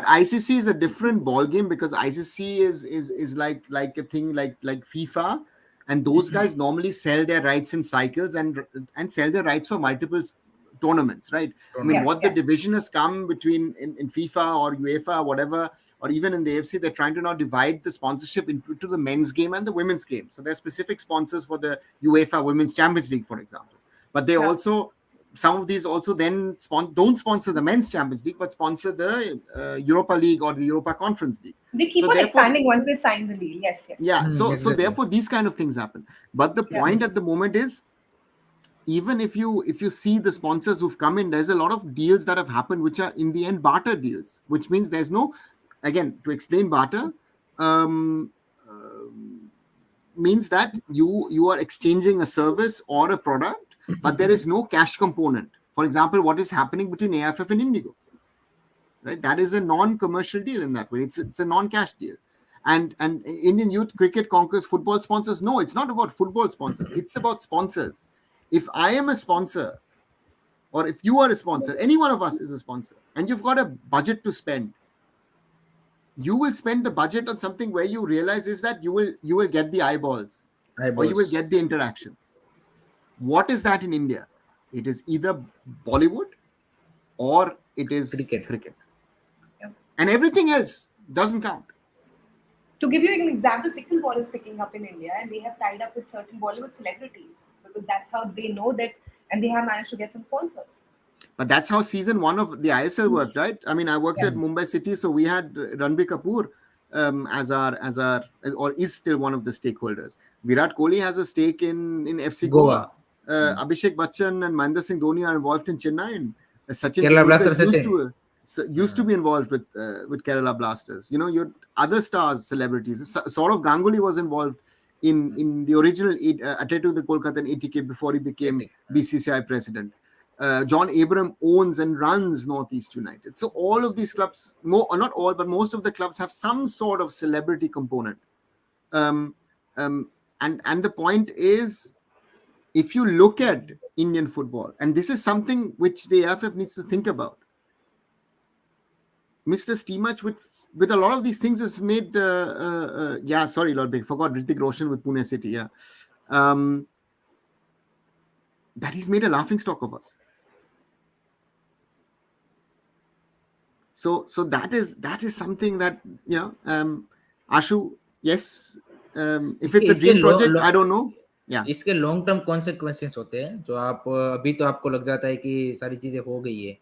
ICC is a different ball game because ICC is like a thing like FIFA, and those guys normally sell their rights in cycles and sell their rights for multiple tournaments, right? I mean, Yeah, what yeah. the division has come between in FIFA or UEFA, whatever, or even in the AFC, they're trying to now divide the sponsorship into the men's game and the women's game. So there are specific sponsors for the UEFA Women's Champions League, for example. But they Yeah. also, some of these also then don't sponsor the men's Champions League, but sponsor the Europa League or the Europa Conference League. They keep So on therefore, expanding once they've signed the deal. Yes, yes. yeah, so Exactly. therefore these kind of things happen. But the point at the moment is, even if you see the sponsors who've come in, there's a lot of deals that have happened which are in the end barter deals, which means there's no, again, to explain barter, means that you are exchanging a service or a product, but there is no cash component. For example, what is happening between AFF and Indigo, right? That is a non-commercial deal in that way. It's a non-cash deal. And Indian youth cricket conquers football sponsors. No, it's not about football sponsors. It's about sponsors. If I am a sponsor, or if you are a sponsor, any one of us is a sponsor, and you've got a budget to spend, you will spend the budget on something where you realize is that you will get the eyeballs, or you will get the interactions. What is that in India? It is either Bollywood or it is cricket. Yeah. And everything else doesn't count. To give you an example, pickleball is picking up in India, and they have tied up with certain Bollywood celebrities because that's how they know that, and they have managed to get some sponsors. But that's how season 1 of the ISL worked, right? I mean, I worked at Mumbai City, so we had Ranbir Kapoor as our or is still one of the stakeholders. Virat Kohli has a stake in FC Goa. Abhishek Bachchan and Mahendra Singh Dhoni are involved in Chennai, and Sachin Tendulkar used to be involved with Kerala Blasters. You know, your other stars, celebrities. Saurav Ganguly was involved in the original Athletic de Kolkata and ATK before he became BCCI president. John Abram owns and runs Northeast United. So all of these clubs, not all, but most of the clubs have some sort of celebrity component. And the point is, if you look at Indian football, and this is something which the AFF needs to think about, Mr. Steamach with a lot of these things has made sorry, Lord Big, forgot Hrithik Roshan with Pune City, that he's made a laughing stock of us. So that is something that, Ashu, yes, if it's a dream project, I don't know. इसके long term consequences होते हैं जो आप अभी तो आपको लग जाता है कि सारी चीजें हो गई है,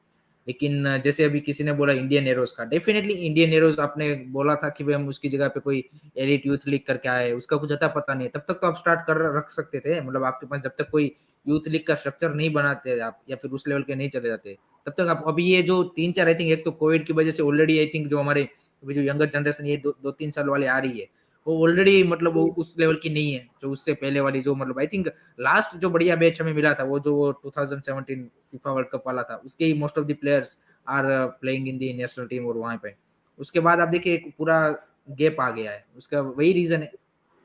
लेकिन जैसे अभी किसी ने बोला इंडियन एरोज का, डेफिनेटली इंडियन एरोज आपने बोला था कि भाई हम उसकी जगह पे कोई एलिट यूथ लीग करके आए, उसका कुछ अता पता नहीं है, तब तक तो आप स्टार्ट कर रख सकते थे, मतलब आपके पास जब तक कोई यूथ लीग का स्ट्रक्चर नहीं बनाते आप या फिर उस लेवल के नहीं चले जाते तब तक आप अभी ये जो 3-4 आई थिंक एक तो कोविड की वजह से ऑलरेडी आई थिंक जो हमारे जो यंगर जनरेशन ये 2-3 साल वाले आ रही है वो ऑलरेडी मतलब वो उस लेवल की नहीं है जो उससे पहले वाली, जो मतलब आई थिंक लास्ट जो बढ़िया बैच हमें मिला था वो जो 2017 फीफा वर्ल्ड कप वाला था, उसके ही most of the players are playing in the national team और वहां पे उसके बाद आप देखिए एक पूरा गैप आ गया है, उसका वही रीजन है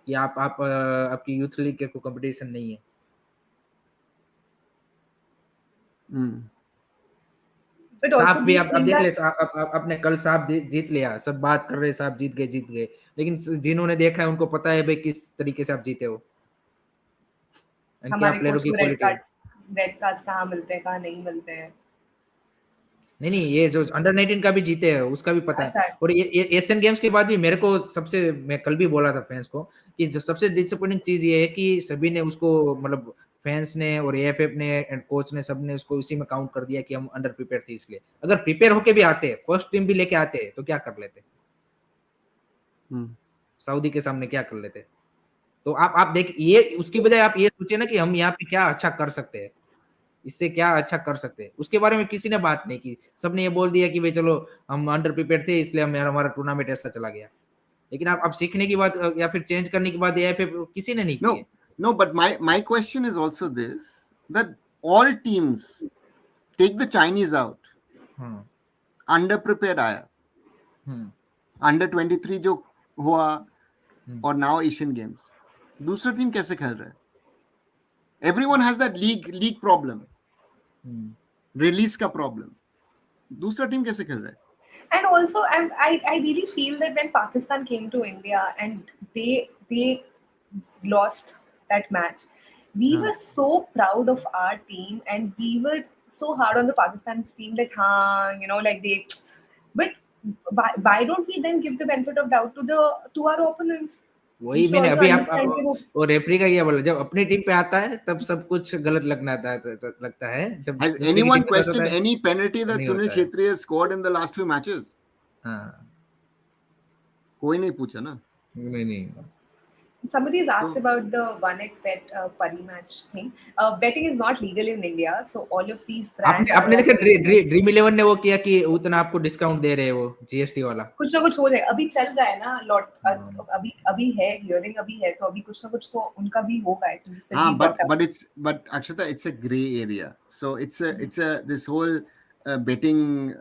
कि आप आपकी यूथ लीग के कोई कंपटीशन नहीं है। साहब भी आप देख ले, आपने कल साहब जीत लिया, सब बात कर रहे साहब जीत गए, लेकिन जिन्होंने देखा है उनको पता है भाई किस तरीके से आप जीते हो, क्या प्लेयरों की क्वालिटी, रेड कार्ड्स कहाँ मिलते हैं कहाँ नहीं मिलते हैं। नहीं ये जो अंडर 19 का भी जीते हैं उसका भी पता है। और ये एशियन गेम्स के बाद भी मेरे को सबसे, मैं कल भी बोला था फैंस को कि जो सबसे डिसअपॉइंटिंग चीज ये है कि सभी ने उसको, मतलब फैंस ने और एएफएफ ने एंड कोच ने, सबने उसको इसी में काउंट कर दिया कि हम अंडर प्रिपेयर थे, इसलिए अगर प्रिपेयर होके भी आते, फर्स्ट टीम भी लेके आते तो क्या कर लेते, सऊदी के सामने क्या कर लेते। तो आप देख, ये उसकी बजाय आप ये सोचे ना कि हम यहाँ पे क्या अच्छा कर सकते हैं, इससे क्या अच्छा कर सकते हैं, उसके बारे में किसी ने बात नहीं की, सबने ये बोल दिया कि भाई चलो हम अंडर प्रिपेयर थे इसलिए हमारा टूर्नामेंट ऐसा चला गया, लेकिन आप सीखने की बात या फिर चेंज करने की बात किसी ने नहीं की। No, but my question is also this, that all teams, take the Chinese out, under prepared आया, under 23 जो हुआ और now Asian Games, दूसरा टीम कैसे खेल रहा है? Everyone has that league problem, release का problem, दूसरा टीम कैसे खेल रहा है? And also, I really feel that when Pakistan came to India and they lost that match, we were so proud of our team, and we were so hard on the Pakistan team that, like they. But why don't we then give the benefit of doubt to our opponents? We वही should मैंने also अभी आप understand कि वो referee का ये बोला, जब अपनी टीम पे आता है तब सब कुछ गलत लगता है, जब Has दूसरे की टीम anyone के साथ होता questioned है any penalty तो that नहीं Sunil होता है. Chhetri has scored in the last few matches? हाँ, कोई नहीं पूछा ना. नहीं. Somebody has asked So, about the 1xBet Pari match thing. Betting is not legal in India, so all of these brands आपने are आपने देखा operating. ड्रीम 11 ने वो किया कि उतना आपको डिस्काउंट दे रहे हैं वो जीएसटी वाला. कुछ ना कुछ हो रहा है, अभी चल रहा है ना लॉट. हाँ. अभी है हियरिंग, अभी है, तो अभी कुछ ना कुछ तो उनका भी होगा. I think this will be brought up. but Akshata, it's a gray area. So it's a this whole betting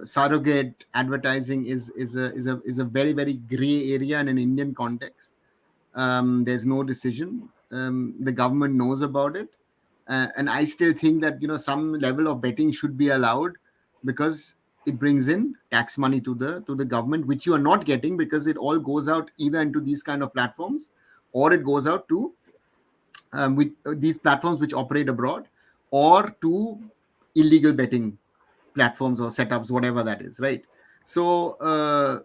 surrogate advertising is a very, very gray area in an Indian context. There's no decision. The government knows about it, and I still think that some level of betting should be allowed, because it brings in tax money to the government, which you are not getting, because it all goes out either into these kind of platforms, or it goes out to with these platforms which operate abroad, or to illegal betting platforms or setups, whatever that is, right? So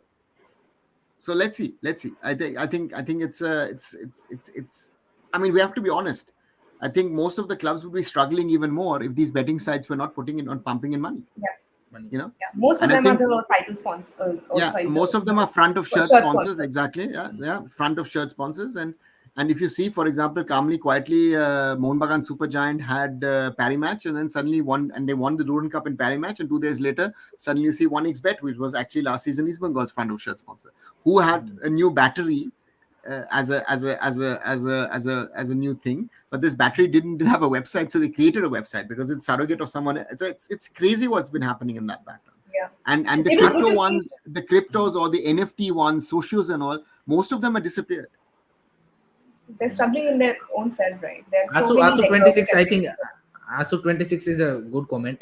so let's see. I think it's I mean, we have to be honest. I think most of the clubs would be struggling even more if these betting sites were not pumping in money. Yeah, most of And I them are think, the title sponsors. most of them are front of shirt shirt sponsors. sponsors. Exactly. Yeah, front of shirt sponsors. And if you see, for example, calmly, quietly, Mohun Bagan Supergiant had Parry match, and then suddenly they won the Duran Cup in Parry match, and 2 days later, suddenly you see 1xBet, which was actually last season East Bengal's front of shirt sponsor, who had a new battery as a new thing, but this battery didn't have a website, so they created a website because it's surrogate of someone. It's crazy what's been happening in that background. Yeah. And the It was good crypto to see. ones, the cryptos or the NFT ones, socios and all, most of them are disappeared. They're struggling in their own self, right? There are so ASU many 26, I think ASU 26 is a good comment.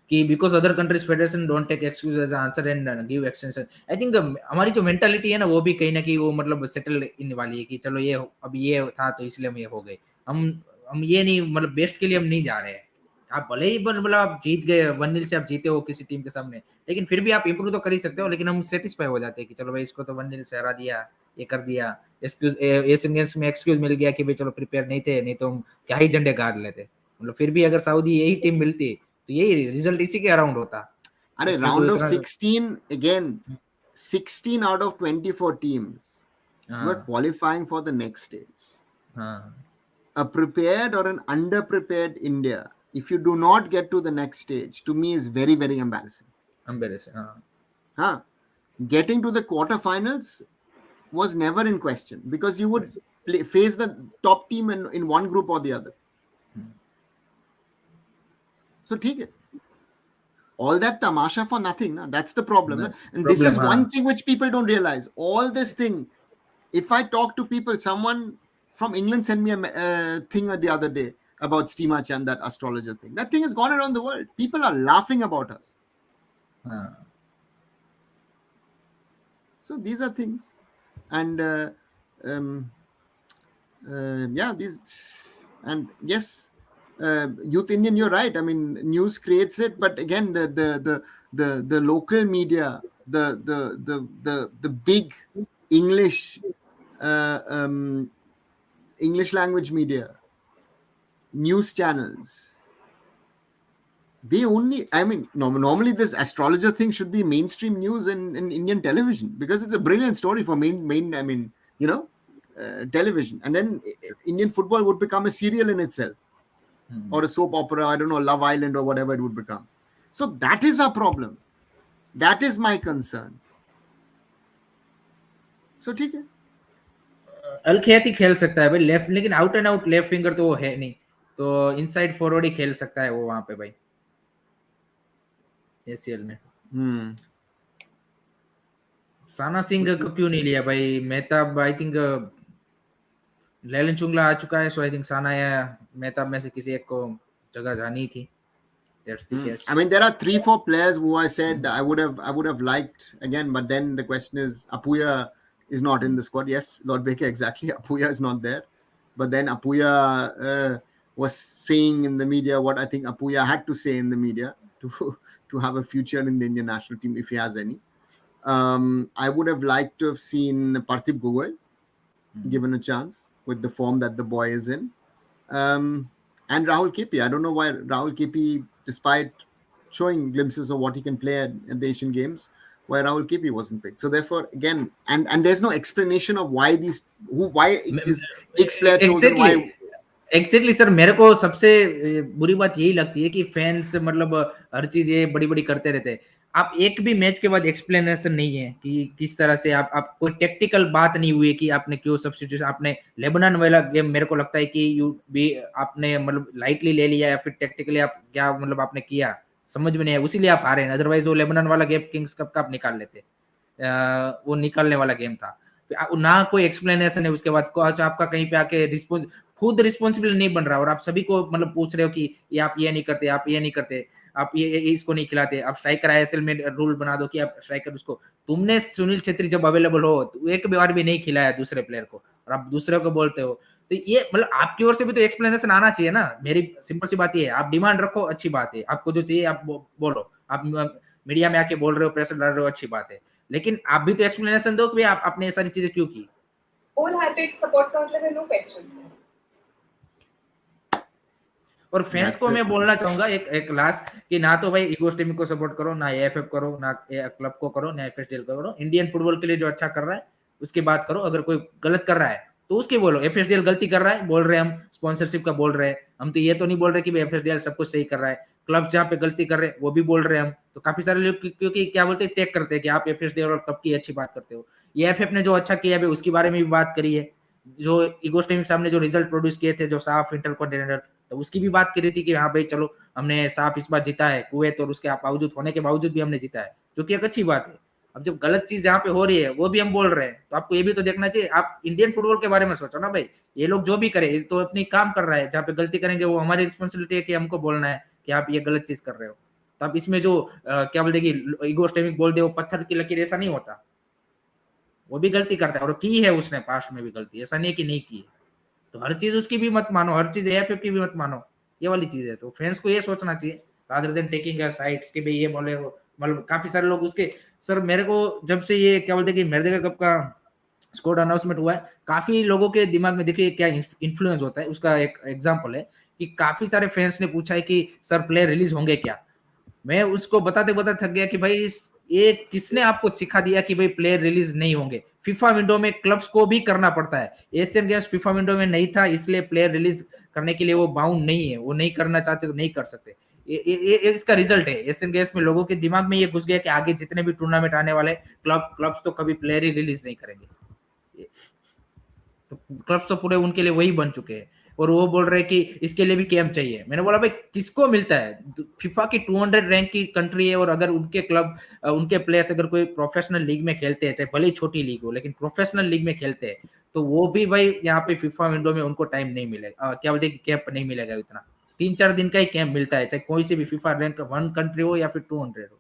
कि because other countries federation don't take excuse as an answer and give extension. I think हमारी जो mentality है ना, वो भी कहीं ना कहीं वो मतलब settle इन वाली है कि चलो ये अब ये था तो इसलिए हम ये हो गए. हम ये नहीं, मतलब बेस्ट के लिए हम नहीं जा रहे हैं. आप भले ही मतलब आप जीत गए 1-0 से, आप जीते हो किसी टीम के सामने, लेकिन फिर भी आप इंप्रूव तो कर ही सकते हो. लेकिन हम सेटिस्फाई हो जाते हैं कि चलो भाई इसको तो 1-0 से हरा दिया, ये कर दिया. एक्सक्यूज एशियन गेम्स में एक्सक्यूज मिल गया कि भाई चलो प्रिपेयर नहीं थे, नहीं तो हम क्या ही झंडे गाड़ लेते. मतलब फिर भी अगर सऊदी यही टीम मिलती तो यही रिजल्ट इसी के अराउंड होता. अरे round of 16 again, 16 out of 24 teams were qualifying for the next stage. A prepared or an underprepared India, if you do not get to the next stage, to me is very, very embarrassing. Getting to the quarterfinals was never in question, because you would face the top team in one group or the other. So ठीक है. All that tamasha for nothing. Na? That's the problem. And this is one thing which people don't realize. All this thing, if I talk to people, someone from England sent me a thing the other day about Steema Chand, that astrologer thing. That thing has gone around the world. People are laughing about us. So these are things. And yes, Youth Indian, you're right. I mean, news creates it, but again, the local media, the big English English language media, news channels, they only, I mean, normally this astrologer thing should be mainstream news in Indian television, because it's a brilliant story for main I mean, television. And then Indian football would become a serial in itself, or a soap opera, I don't know, Love Island or whatever it would become. So that is our problem. That is my concern. So ठीक है. अलखेती खेल सकता है भाई left, लेकिन out and out left finger तो वो है नहीं, तो इनसाइड फॉरवर्ड ही खेल सकता है वो वहां पे भाई एसीएल में. साना सिंह को क्यों नहीं लिया भाई? मेहताब, आई थिंक लैलन चुंगला आ चुका है, सो आई थिंक साना या मेहताब में से किसी एक को जगह जानी थी. That's the case. I mean, there are 3-4 players who I said I would have liked again, but then the question is, Apuya is not in the squad. Yes, Lord Baker, exactly. Apuya is not there. but then Apuya was saying in the media what I think Apuya had to say in the media to have a future in the Indian national team if he has any. I would have liked to have seen Parthiv Gogoi given a chance with the form that the boy is in. And Rahul KP. I don't know why Rahul KP, despite showing glimpses of what he can play at the Asian Games, why Rahul KP wasn't picked. So therefore, again, and there's no explanation of why is X player chosen, exactly why. Exactly sir, मेरे को सबसे बुरी बात यही लगती है कि fans मतलब हर चीज ये बड़ी बड़ी करते रहते हैं। आप एक भी मैच के बाद एक्सप्लेनेशन नहीं है कि किस तरह से आप कोई टेक्टिकल बात नहीं हुई कि आपने क्यों सब्स्टिट्यूशन, आपने लेबनान वाला गेम मेरे को लगता है कि यू भी आपने मतलब लाइटली ले लिया या फिर टेक्टिकली आप क्या मतलब आपने किया समझ में नहीं है, उसीलिए आप हारे हैं। अदरवाइज वो लेबनान वाला गेम किंग्स कप का आप निकाल लेते, वो निकालने वाला गेम था। ना कोई एक्सप्लेनेशन है, उसके बाद कोच आपका कहीं पे आके रिस्पॉन्स खुद रिस्पॉन्सिबल नहीं बन रहा और आप सभी को मतलब पूछ रहे हो कि ये आप ये नहीं करते, आप ये नहीं करते, आप ये इसको नहीं खिलाते, आप स्ट्राइकर आईएसएल में रूल बना दो कि आप स्ट्राइकर उसको, तुमने सुनील छेत्री जब अवेलेबल हो तो एक बार भी नहीं खिलाया दूसरे प्लेयर को और आप दूसरे को बोलते हो। तो ये मतलब आपकी ओर से भी तो एक्सप्लेनेशन आना चाहिए ना। मेरी सिंपल सी बात ये है, आप डिमांड रखो, अच्छी बात है, आपको जो चाहिए आप बोलो, आप मीडिया में आके बोल रहे हो, प्रेशर डाल रहे हो, अच्छी बात है, लेकिन आप भी तो एक्सप्लेनेशन दो कि आप आपने ये सारी चीजें क्यों की। Wholehearted support का मतलब है no questions. और फैंस को मैं बोलना चाहूंगा एक लास्ट कि ना तो भाई ईगो स्ट्रीमिंग को सपोर्ट करो, ना एएफएफ करो, ना क्लब को करो, ना एफएसडीएल को करो। इंडियन फुटबॉल के लिए जो अच्छा कर रहा है उसकी बात करो। अगर कोई गलत कर रहा है तो उसकी बोलो। एफएसडीएल गलती कर रहा है बोल रहे हैं, हम स्पॉन्सरशिप का बोल रहे हैं, हम तो ये तो नहीं बोल रहे कि एफएसडीएल सब कुछ सही कर रहा है। क्लब जहाँ पे गलती कर रहे हैं वो भी बोल रहे हैं हम। तो काफी सारे लोग क्योंकि क्या बोलते हैं, टेक करते हैं कि आप एफएसडीएल और क्लब की अच्छी बात करते हो। ये एफएफ ने जो अच्छा किया है उसके बारे में भी बात करी है। जो ईगो स्ट्रीमिंग सामने जो रिजल्ट प्रोड्यूस किए थे, जो साफ इंटरकॉन्टिनेंटल, तो उसकी भी बात करी थी कि हाँ भाई चलो हमने साफ इस बार जीता है कुवैत, और उसके बावजूद होने के बावजूद भी हमने जीता है, जो कि एक अच्छी बात है। अब जब गलत चीज जहाँ पे हो रही है वो भी हम बोल रहे हैं, तो आपको ये भी तो देखना चाहिए। आप इंडियन फुटबॉल के बारे में सोचो ना भाई, ये लोग जो भी करे तो अपनी काम कर रहा है, जहाँ पे गलती करेंगे वो हमारी रिस्पॉन्सिबिलिटी है कि हमको बोलना है कि आप ये गलत चीज कर रहे हो। तो आप इसमें जो क्या बोलते कि ईगो स्ट्रीमिंग बोल दे वो पत्थर की लकीर, ऐसा नहीं होता। वो भी गलती करता है और की है उसने पास्ट में भी गलती, ऐसा नहीं कि नहीं की है। तो हर चीज उसकी भी मत मानो, हर चीज एएफएफ की भी मत मानो, ये वाली चीज है। तो फैंस को ये सोचना चाहिए रादर देन टेकिंग साइड्स के भाई ये बोले हो। मतलब काफी सारे लोग उसके सर, मेरे को जब से ये क्या बोलते कि मेरे कप का स्कोर अनाउंसमेंट हुआ है, काफी लोगों के दिमाग में देखिए क्या इन्फ्लुएंस होता है। उसका एक एग्जांपल है कि काफी सारे फैंस ने पूछा है कि सर प्लेयर रिलीज होंगे क्या। मैं उसको बताते बताते थक गया कि भाई ये किसने आपको सिखा दिया कि भाई प्लेयर रिलीज नहीं होंगे। फीफा विंडो में क्लब्स को भी करना पड़ता है। एशियन गेम्स फीफा विंडो में नहीं था, इसलिए प्लेयर रिलीज करने के लिए वो बाउंड नहीं है, वो नहीं करना चाहते तो नहीं कर सकते। ये इसका रिजल्ट है। एशियन गेम्स में लोगों के दिमाग में ये घुस गया कि आगे जितने भी टूर्नामेंट आने वाले क्लब्स तो कभी प्लेयर ही रिलीज नहीं करेंगे। तो क्लब्स तो पूरे उनके लिए वही बन चुके हैं और वो बोल रहे हैं कि इसके लिए भी कैंप चाहिए। मैंने बोला भाई किसको मिलता है? फीफा की 200 रैंक की कंट्री है और अगर उनके क्लब उनके प्लेयर्स अगर कोई प्रोफेशनल लीग में खेलते हैं, चाहे भले ही छोटी लीग हो लेकिन प्रोफेशनल लीग में खेलते हैं, तो वो भी भाई यहाँ पे फीफा विंडो में उनको टाइम नहीं मिलेगा, क्या बोलते हैं कैंप नहीं मिलेगा इतना। 3-4 दिन का ही कैंप मिलता है, चाहे कोई से भी फीफा रैंक 1 कंट्री हो या फिर 200 हो।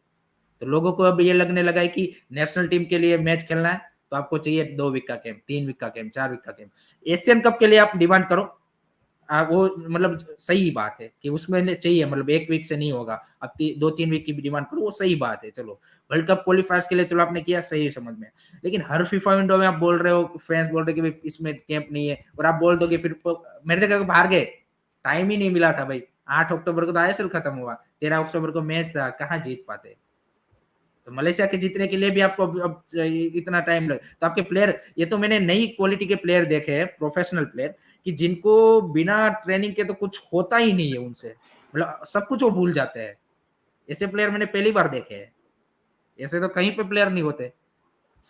तो लोगों को अब ये लगने लगा है कि नेशनल टीम के लिए मैच खेलना है तो आपको चाहिए 2 वीक का कैंप, 3 वीक का कैंप, 4 वीक का कैंप। एशियन कप के लिए आप डिमांड करो, वो मतलब सही बात है कि उसमें चाहिए, मतलब 1 वीक से नहीं होगा, अब 2-3 वीक की भी डिमांड करो, वो सही बात है। चलो वर्ल्ड कप क्वालिफायर्स के लिए चलो आपने किया, सही समझ में। लेकिन हर फीफा विंडो में आप बोल रहे हो, फैंस बोल रहे कि भाई इसमें कैंप नहीं है, और आप बोल दो कि फिर मेरे तक बाहर गए, टाइम ही नहीं मिला था भाई। 8 अक्टूबर को तो आईएसएल खत्म हुआ, 13 अक्टूबर को मैच था, कहाँ जीत पाते। तो मलेशिया के जीतने के लिए भी आपको अब इतना टाइम लगे। तो आपके प्लेयर, ये तो मैंने नई क्वालिटी के प्लेयर देखे हैं, प्रोफेशनल प्लेयर, कि जिनको बिना ट्रेनिंग के तो कुछ होता ही नहीं है उनसे, मतलब सब कुछ वो भूल जाते हैं। ऐसे प्लेयर मैंने पहली बार देखे हैं, ऐसे तो कहीं पे प्लेयर नहीं होते।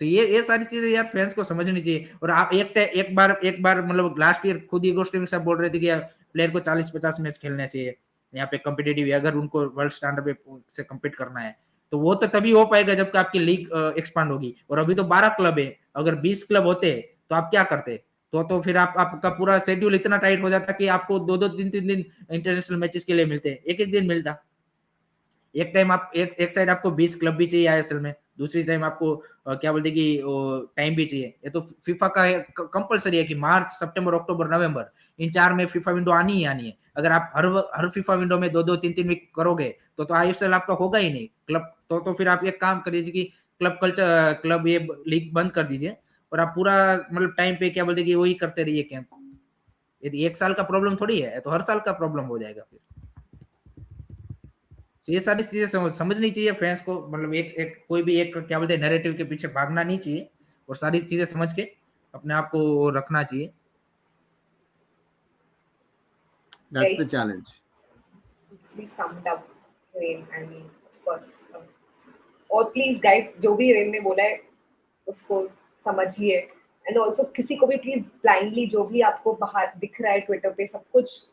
तो ये सारी चीजें यार फैंस को समझनी चाहिए। और आप एक बार मतलब लास्ट ईयर खुद ईगो स्ट्रीमिंग साहब बोल रहे थे कि प्लेयर को 40-50 मैच खेलने चाहिए यहाँ पे कम्पिटेटिव, अगर उनको वर्ल्ड स्टैंडर्ड से कम्पीट करना है। तो वो तो तभी हो पाएगा जब आपकी लीग एक्सपांड होगी। और अभी तो 12 क्लब है, अगर 20 क्लब होते तो आप क्या करते? तो फिर आपका पूरा शेड्यूल इतना टाइट हो जाता कि आपको 2-2 3-3 दिन इंटरनेशनल मैचेस के लिए मिलते, एक दिन मिलता। एक टाइम आप एक साइड आपको 20 क्लब भी चाहिए आईएसएल में, दूसरी टाइम आपको क्या बोलते हैं कि टाइम भी चाहिए। ये तो फीफा का कंपलसरी है कि मार्च, सितंबर, अक्टूबर, नवंबर इन 4 में फीफा विंडो आनी ही आनी है। अगर आप हर फीफा विंडो में 2-2, 3-3 वीक करोगे तो आईएसएल आपका होगा ही नहीं। क्लब तो फिर आप एक काम करिए कि क्लब ये लीग बंद कर दीजिए और आप पूरा मतलब टाइम पे क्या बोलते हैं कि वही करते रहिए कैंप। यदि 1 साल का प्रॉब्लम थोड़ी है, तो हर साल का प्रॉब्लम हो जाएगा फिर। तो ये सारी चीजें समझनी चाहिए फैंस को, मतलब एक कोई भी एक क्या बोलते हैं नैरेटिव के पीछे भागना नहीं चाहिए और सारी चीजें समझ के अपने आप को रखना चाहिए। That's the challenge. Beautifully summed up, Rain. I mean, of course. और प्लीज गाइस, जो भी रेन ने बोला है उसको समझिए, एंड ऑल्सो किसी को भी प्लीज ब्लाइंडली जो भी आपको बाहर दिख रहा है ट्विटर पे सब कुछ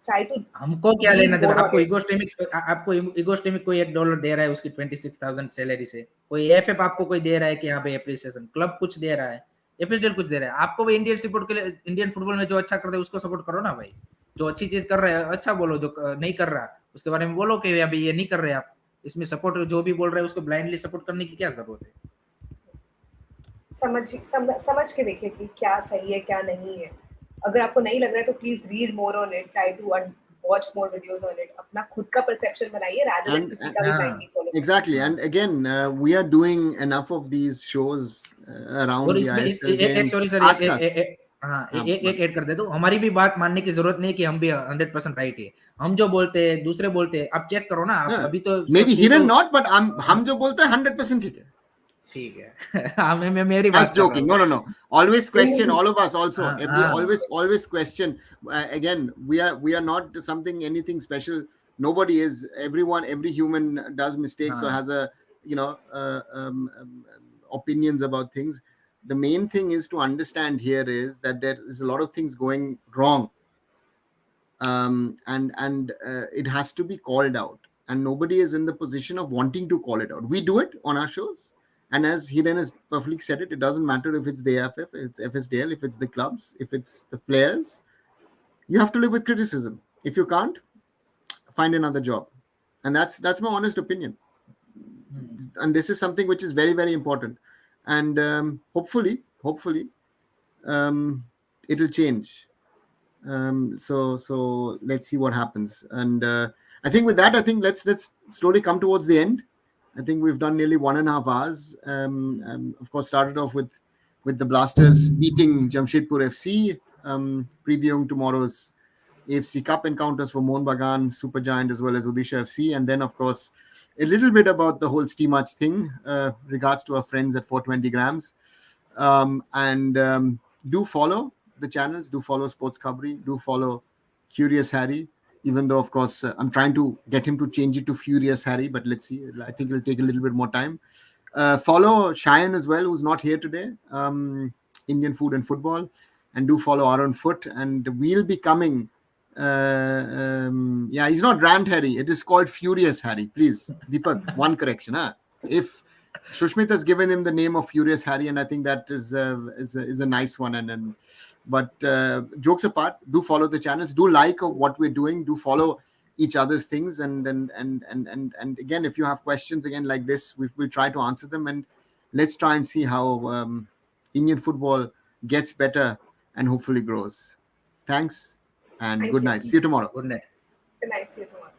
ट्राई टू, हमको क्या लेना देना। आपको आपको इगोस्टेमिक कोई $1 दे रहा है उसकी 26,000 सैलरी से, कोई एफएफ आपको कोई दे रहा है कि यहाँ पे एप्रिसिएशन, क्लब कुछ दे रहा है, एफएसडीएल कुछ दे रहा है। आपको भी इंडियन सपोर्ट के लिए, इंडियन फुटबॉल में जो अच्छा करता है उसको सपोर्ट करो ना भाई। जो अच्छी चीज कर रहा है अच्छा बोलो, जो नहीं कर रहा उसके बारे में बोलो कि अभी ये नहीं कर रहे आप। इसमें सपोर्ट जो भी बोल रहे हैं उसको ब्लाइंडली सपोर्ट करने की क्या जरूरत है। समझ के देखिए कि क्या सही है क्या नहीं है। अगर आपको नहीं लग रहा है तो please read more on it, try to watch more videos on it, अपना खुद का perception बनाइए rather than किसी का भी blindly follow। Exactly, and again, we are doing enough of these shows around और the इसमें ISL games. Sorry sir, Ask us. हाँ, एक ऐड कर दे दो। हमारी भी बात मानने की जरूरत नहीं कि हम भी 100% राइट है। हम जो बोलते हैं दूसरे बोलते हैं, आप चेक करो ना। आप अभी तो maybe Hiran not, but हम जो बोलते हैं 100% ठीक है। ठीक है। हाँ, मैं मेरी Just बात कर रहा joking. हूँ। No. Always question, all of us also. हाँ, We हाँ, always question. Again, we are not anything special. Nobody is. Every human does mistakes or हाँ, has a opinions about things. The main thing is to understand here is that there is a lot of things going wrong, and it has to be called out. And nobody is in the position of wanting to call it out. We do it on our shows. And as Hiren has perfectly said it doesn't matter if it's the AFF, it's FSDL, if it's the clubs, if it's the players. You have to live with criticism. If you can't, find another job. And that's my honest opinion. And this is something which is very, very important. And hopefully, it'll change. So let's see what happens. And I think with that, let's slowly come towards the end. I think we've done nearly 1.5 hours. Of course, started off with the Blasters beating Jamshedpur FC, previewing tomorrow's AFC Cup encounters for Mohun Bagan, Supergiant, as well as Odisha FC. And then, of course, a little bit about the whole Steamach thing, regards to our friends at 420 grams. Do follow the channels, do follow SportsKhabri, do follow Curious Harry, even though, of course, I'm trying to get him to change it to Furious Harry, but let's see. I think it'll take a little bit more time. Follow Cheyenne as well, who's not here today, Indian Food and Football, and do follow Aaron Foot. And we'll be coming. He's not Rant Harry. It is called Furious Harry. Please, Deepak, one correction. If Shushmit has given him the name of Furious Harry, and I think that is a nice one. But jokes apart, do follow the channels. Do like what we're doing. Do follow each other's things. And again, if you have questions again like this, we'll try to answer them. And let's try and see how Indian football gets better and hopefully grows. Thanks and good night. See you tomorrow. Good night. Good night. See you tomorrow.